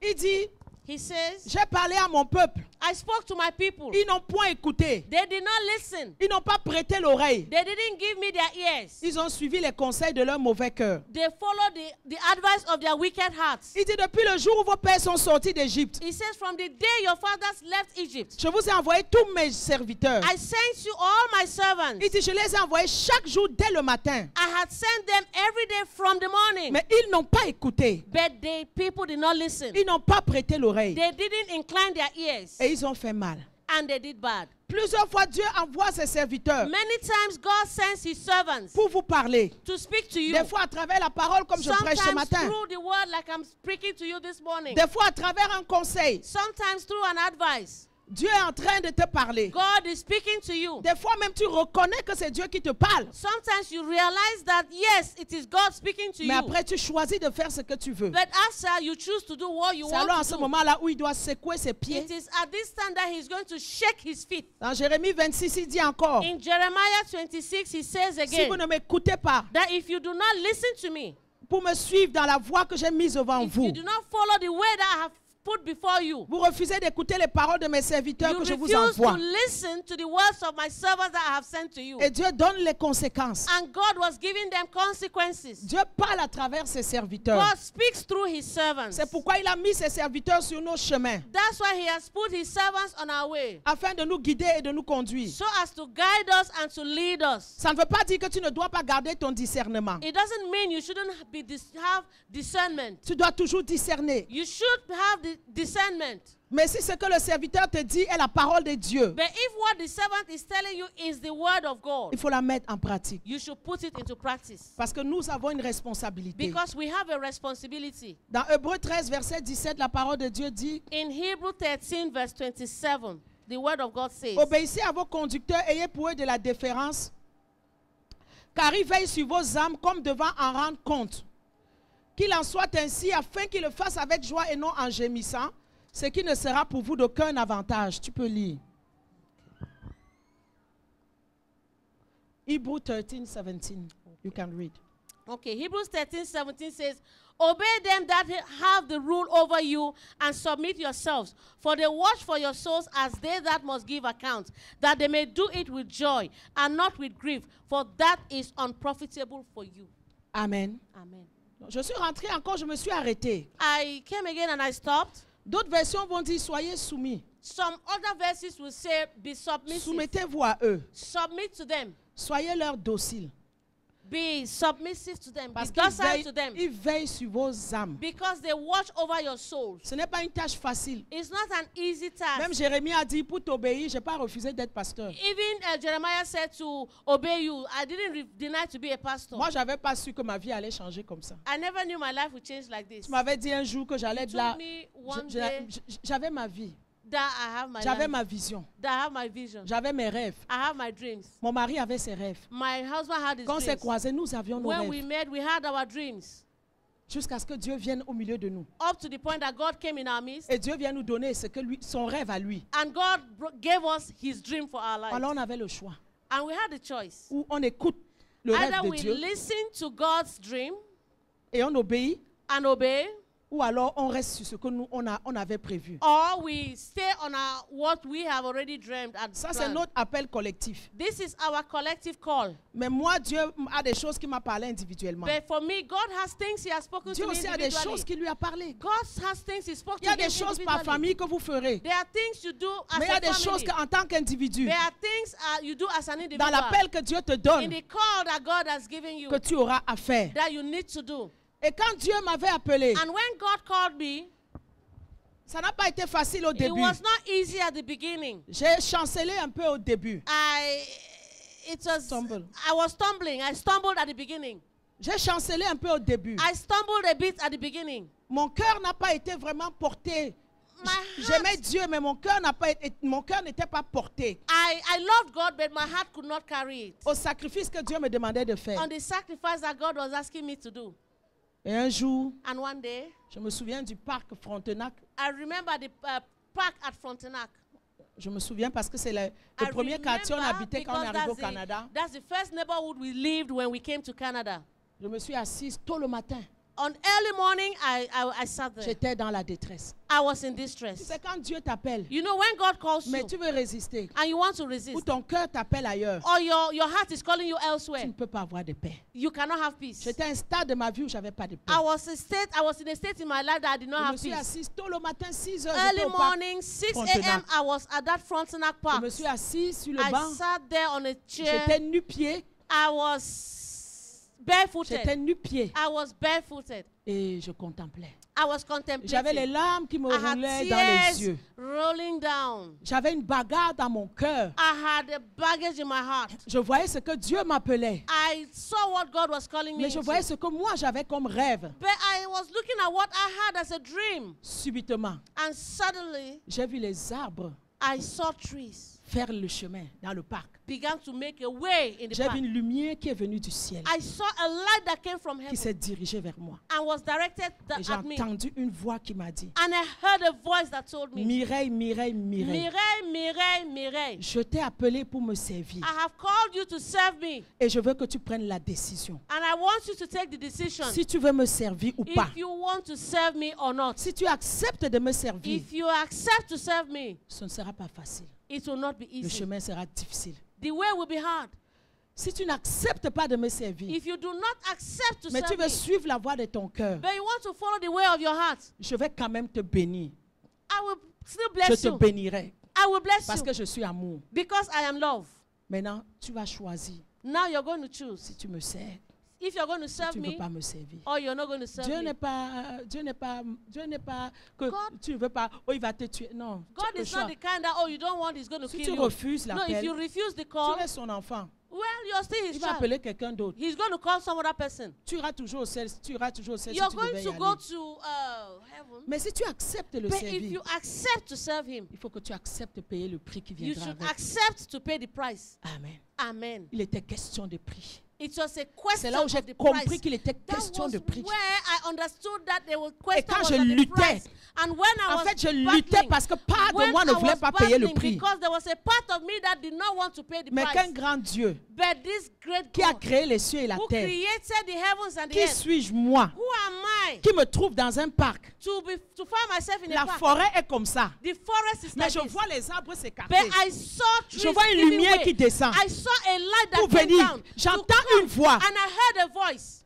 il dit, he says, j'ai parlé à mon peuple. I spoke to my people. Ils n'ont point écouté. They did not listen. Ils n'ont pas prêté l'oreille. They didn't give me their ears. Ils ont suivi les conseils de leur mauvais cœur. They followed the advice of their wicked hearts. Il dit, depuis le jour où vos pères sont sortis d'Égypte, He says, from the day your fathers left Egypt, je vous ai envoyé tous mes serviteurs. I sent you all my servants. Il dit, je les ai envoyés chaque jour dès le matin. I had sent them every day from the morning. Mais ils n'ont pas écouté. But the people did not listen. Ils n'ont pas prêté l'oreille. They didn't incline their ears. Et ils ont fait mal. And they did bad. Plusieurs fois, Dieu envoie ses serviteurs Many times God sends his servants pour vous parler. to speak to you. Des fois à travers la parole comme je prêche ce Sometimes matin. through the word like I'm speaking to you this morning. Des fois à travers un conseil. Sometimes through an advice. Dieu est en train de te parler. God is speaking to you. Des fois même tu reconnais que c'est Dieu qui te parle. Sometimes you realize that yes, it is God speaking to Mais you. après tu choisis de faire ce que tu veux. But after you choose to do what you C'est alors want à ce to do, moment-là où il doit secouer ses pieds. it is at this time that he's going to shake his feet. Dans Jérémie 26, il dit encore, In Jeremiah 26, he says si vous again ne m'écoutez pas that if you do not listen to me, pour me suivre dans la voie que j'ai mise devant if vous, you do not follow the way that I have put before you, vous refusez d'écouter les paroles de mes serviteurs you que je vous refuse to envoie. listen to the words of my servants that I have sent to you. Et Dieu donne les conséquences. And God was giving them consequences. Dieu parle à travers ses serviteurs. God speaks through his servants. C'est pourquoi il a mis ses serviteurs sur nos chemins, That's why he has put his servants on our way, afin de nous guider et de nous conduire. so as to guide us and to lead us. Ça ne veut pas dire que tu ne dois pas garder ton discernement. It doesn't mean you shouldn't have discernment. Tu dois toujours discerner. You should have the discernment. Mais si ce que le serviteur te dit est la parole de Dieu, But if what the servant is telling you is the word of God, il faut la mettre en pratique. you should put it into practice. Parce que nous avons une responsabilité. Because we have a responsibility. Dans Hébreux 13, verset 17, la parole de Dieu dit, In Hebrew 13, verse 27, the word of God says, obéissez à vos conducteurs, ayez pour eux de la déférence, car ils veillent sur vos âmes comme devant en rendre compte. Qu'il en soit ainsi, afin qu'ils le fassent avec joie et non en gémissant, ce qui ne sera pour vous d'aucun avantage. Tu peux lire. Hebrews 13, 17. You can read. okay, Hebrews 13, 17 says, obey them that have the rule over you and submit yourselves, for they watch for your souls as they that must give account, that they may do it with joy and not with grief, for that is unprofitable for you. Amen. Amen. Je suis rentré encore, je me suis arrêté. I came again and I stopped. D'autres versions vont dire, soyez soumis. Some other verses will say, be submissive. Soumettez-vous à eux. Submit to them. Soyez leur docile. Be submissive to them. Parce Be docile to qu'ils them. veillent sur vos âmes. Because they watch over your souls. Ce n'est pas une tâche facile. It's not an easy task. Même Jérémie a dit, pour t'obéir, je n'ai pas refusé d'être pasteur. Even Jeremiah said to obey you. I didn't deny to be a pastor. Moi, je n'avais pas su que ma vie allait changer comme ça. I never knew my life would change like this. Tu m'avais dit un jour que j'allais You être là. told me one day J'avais ma vie. that I have my J'avais life, ma vision. that I have my vision. J'avais mes rêves. I have my dreams. Mon mari avait ses rêves. My husband had his Quand on s'est dreams. croisés, nous avions nos When we rêves. met, we had our dreams. Jusqu'à ce que Dieu vienne au milieu de nous. Up to the point that God came in our midst. Et Dieu vient nous donner ce que lui, son rêve à lui. And God gave us his dream for our lives. Alors on avait le choix. And we had a choice. Où on écoute le rêve Either de we Dieu listen to God's dream et on obéit, and obey, ou alors on reste sur ce que nous on avait prévu. or we stay on what we have already dreamed and Ça, c'est planned. notre appel collectif. This is our collective call. Mais moi, Dieu a des choses qui m'a parlé individuellement. But for me, God has things He has spoken Dieu to me aussi a des individually. choses qui lui a parlé. God has things He spoke Il to y a me des choses par individually. famille que vous ferez. There are things you do as Mais il y a a des choses family. qu'en tant qu'individu, There are things you do as an dans individual. l'appel que Dieu te In donne, the call that God has given you, que tu auras à faire. that you need to do. Et quand Dieu m'avait appelé, And when God called me, ça n'a pas été facile au it début. was not easy at the beginning. J'ai chancelé un peu au début. I was stumbling. I stumbled at the beginning. J'ai chancelé un peu au début. I stumbled a bit at the beginning. Mon cœur n'a pas été vraiment porté. My J'aimais heart, Dieu, mais mon cœur n'était pas porté I loved God, but my heart could not carry it. au sacrifice que Dieu me demandait de faire. On the sacrifice that God was asking me to do. Et un jour, And one day, je me souviens du parc Frontenac. I remember the park at Frontenac. Je me souviens parce que c'est le I premier quartier où on remember habitait quand on est because arrivé au Canada. that's the first neighborhood we lived when we came to Canada. Je me suis assise tôt le matin. On early morning, I sat there. J'étais dans la détresse. I was in Tu distress. sais, quand Dieu t'appelle, You know, when God calls mais you tu veux résister, and you want to ou resist, ton cœur t'appelle ailleurs, or your heart is calling you tu elsewhere, ne peux pas avoir de paix. you cannot have peace. J'étais à un stade de ma vie où j'avais pas de paix. I was in a state in my life that I did not Je me have suis peace. assise tôt le matin, 6 heures. Early J'étais au parc. morning, 6 Frontenac. a.m., I was at that Frontenac Je Park. me suis assise sur le I banc. sat there on a chair. J'étais nu-pied. I was barefooted. J'étais nu-pied. I was barefooted. Et je contemplais. I was contemplating. J'avais les larmes qui me I had roulaient dans les tears yeux. rolling down. J'avais une bagarre dans mon cœur. I had a baggage in my heart. Je voyais ce que Dieu m'appelait. I saw what God was calling me Mais je into. voyais ce que moi j'avais comme rêve. But I was looking at what I had as a dream. Subitement, And suddenly, j'ai vu les arbres I saw trees faire le chemin dans le parc. began to make a way in the J'ai park. vu une lumière qui est venue du ciel, I saw a light that came from qui heaven s'est dirigée vers moi. and was directed Et j'ai at me. entendu une voix qui m'a dit, And I heard a voice that told me, Mireille, Mireille, Mireille, Mireille, Mireille, Mireille, je t'ai appelé pour me servir. I have called you to serve me. Et je veux que tu prennes la décision. And I want you to take the decision. Si tu veux me servir ou pas. If you want to serve me or not. Si tu acceptes de me servir, If you accept to serve me, ce ne sera pas facile. it will not be Le easy. chemin sera difficile. The way will be hard. Si tu n'acceptes pas de me servir, If you do not accept to mais tu serve veux me, suivre la voie de ton cœur, but you want to follow the way of your heart, je vais quand même te bénir. I will still Je bless te you. bénirai I will bless parce you que je suis amour. because I am love. Maintenant, tu vas choisir Now you're going to choose si tu me sers, if you're going to si serve tu ne veux me pas me servir. or you're not going to serve Dieu me. n'est pas que God- tu ne veux pas, oh il va te tuer. Non, tu God as le is not choix. the kind that, oh, you don't want, he's going to Si kill tu you. refuses No, if l'appel, you refuse the tu call, es son enfant. well, you're still his Il va child. appeler quelqu'un d'autre. He's going to call some other person. Tu iras toujours au ciel si You're tu going devais y to aller. go to heaven. Mais si tu acceptes de le But if servir, you accept to serve him, il faut que tu acceptes de payer le prix qui you viendra should avec. accept to pay the price. Amen. Amen. Il était question de prix. It was a C'est question là où of j'ai the compris price. qu'il était That question was de prix. where I understood that there was question quand was je on the luttais, price. And when I En was fait, je battling, luttais parce que part de when moi ne I voulait was pas payer le battling prix. because there was a part of me that did not want to pay the Mais price. qu'un grand Dieu But this great qui a God créé les cieux et la who terre, created the heavens and the qui earth, suis-je moi, who am I qui me trouve dans un parc? to find myself in a La park? forêt est comme ça. The forest is Mais like je this. vois les arbres s'écarter. But I saw trees Je vois une giving lumière way. qui descend. I saw a light that Pour came venir, down. to j'entends come, une voix. And I heard a voice.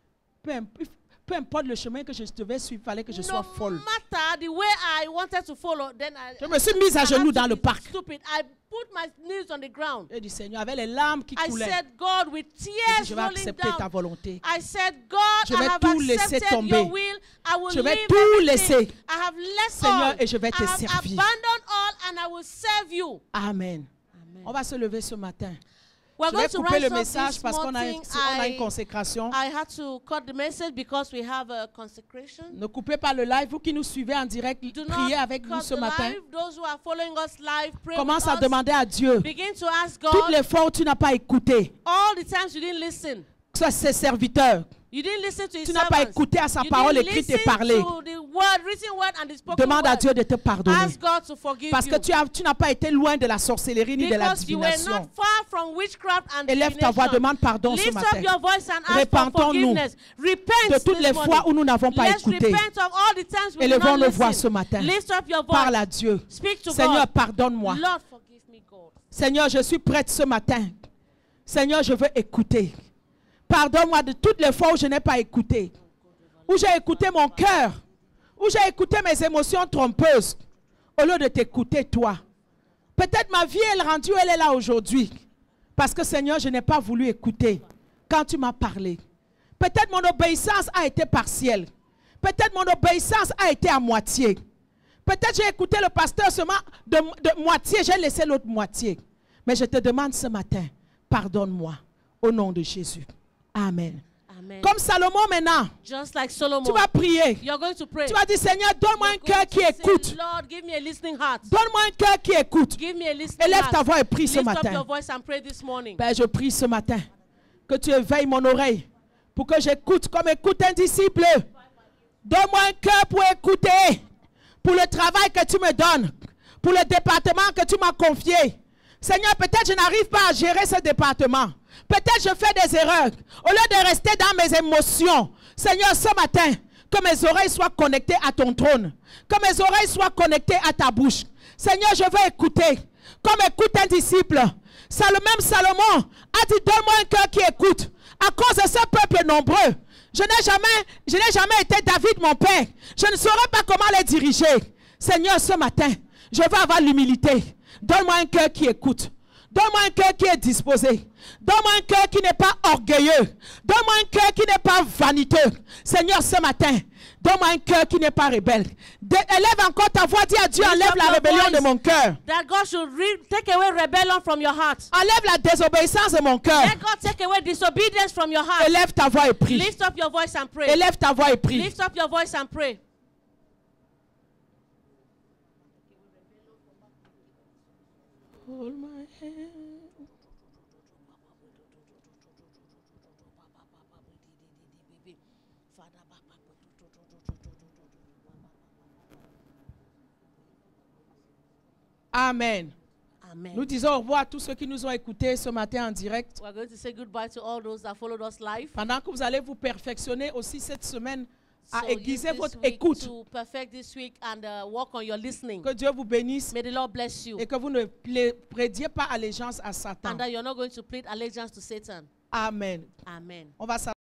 Peu importe le chemin que je devais suivre, il fallait que je sois No folle. matter the way I wanted to follow, then Je me suis mise à I genoux had to dans le be parc. stupid. I put my knees on the ground. Et du Seigneur, avec les larmes qui I coulaient, said, God, with je dis, tears je vais rolling accepter ta down. volonté. I said, God, Je I vais have tout laisser accepted tomber. your will. I will Je vais leave tout everything. laisser, I have left Seigneur, all. et je vais te I have servir. abandoned all and I will serve you. Amen. Amen. On va se lever ce matin. We're Je going vais to couper rise le up message this parce qu'on a, morning. on a une consécration. I had to cut the message because we have a consecration. Ne coupez pas le live. Vous qui nous suivez en direct, Do priez not avec nous cut ce the matin. live. Those who are following us live, pray Commence with à us. demander à Dieu. Begin to ask Toutes God les fois où tu n'as pas écouté, all the times you didn't listen. que ce soit ses serviteurs, You didn't listen to his Tu n'as pas servants. écouté à sa You parole didn't écrite et listen parlée. to the word, written word and the spoken Demande à word. Dieu de te pardonner. Ask God to forgive Parce que you. tu n'as pas été loin de la sorcellerie ni de la Because you were divination. not far from witchcraft and Élève ta voix, divination. demande pardon ce Lift matin. up your voice and ask for Repentons-nous forgiveness. Repent de toutes this les morning. fois où nous n'avons pas Let's écouté. repent of all the times we did Élevons not nos voix listen. ce matin. Lift up your voice. Parle à Dieu. Speak to Seigneur, God. pardonne-moi. Lord, forgive me, God. Seigneur, je suis prête ce matin. Seigneur, je veux écouter. Pardonne-moi de toutes les fois où je n'ai pas écouté. Où j'ai écouté mon cœur. Où j'ai écouté mes émotions trompeuses. Au lieu de t'écouter, toi. Peut-être ma vie est rendue, elle est là aujourd'hui. Parce que Seigneur, je n'ai pas voulu écouter quand tu m'as parlé. Peut-être mon obéissance a été partielle. Peut-être mon obéissance a été à moitié. Peut-être j'ai écouté le pasteur seulement de moitié, j'ai laissé l'autre moitié. Mais je te demande ce matin, pardonne-moi au nom de Jésus. Amen. Amen. Comme Salomon maintenant, Just like Solomon, tu vas prier. you're going to pray. Tu vas dire, Seigneur, donne-moi un You're cœur going qui to say, écoute. Lord, give me a listening heart. Donne-moi un cœur qui écoute. Give me a listening Élève heart. ta voix et prie ce Lift up matin. your voice and pray this morning. Père, je prie ce matin que tu éveilles mon oreille pour que j'écoute comme écoute un disciple. Donne-moi un cœur pour écouter, pour le travail que tu me donnes, pour le département que tu m'as confié. Seigneur, peut-être je n'arrive pas à gérer ce département. Peut-être je fais des erreurs. Au lieu de rester dans mes émotions, Seigneur, ce matin, que mes oreilles soient connectées à ton trône. Que mes oreilles soient connectées à ta bouche. Seigneur, je veux écouter. Comme écoute un disciple. Le même Salomon a dit, donne-moi un cœur qui écoute. À cause de ce peuple nombreux, je n'ai jamais été David, mon père. Je ne saurais pas comment les diriger. Seigneur, ce matin, je veux avoir l'humilité. Donne-moi un cœur qui écoute. Donne-moi un cœur qui est disposé. Donne-moi un cœur qui n'est pas orgueilleux. Donne-moi un cœur qui n'est pas vaniteux. Seigneur, ce matin, donne-moi un cœur qui n'est pas rebelle. Élève encore ta voix, dis à Dieu, enlève la rébellion de mon cœur. That God should take away rebellion from your heart. Enlève la désobéissance de mon cœur. Let God take away disobedience from your heart. Élève ta voix et prie. Lift up your voice and pray. Élève ta voix et prie. Lift up your voice and pray. Hold my hand. Amen. Amen. Nous disons au revoir à tous ceux qui nous ont écoutés ce matin en direct. We're going to say goodbye to all those that followed us live. Pendant que vous allez vous perfectionner aussi cette semaine à So use aiguiser this votre week écoute. to perfect this week and work on your listening. Que Dieu vous bénisse May the Lord bless you. et que vous ne prêtiez pas allégeance à Satan. And that you're not going to plead allegiance to Satan. Amen. Amen. On va s'arrêter.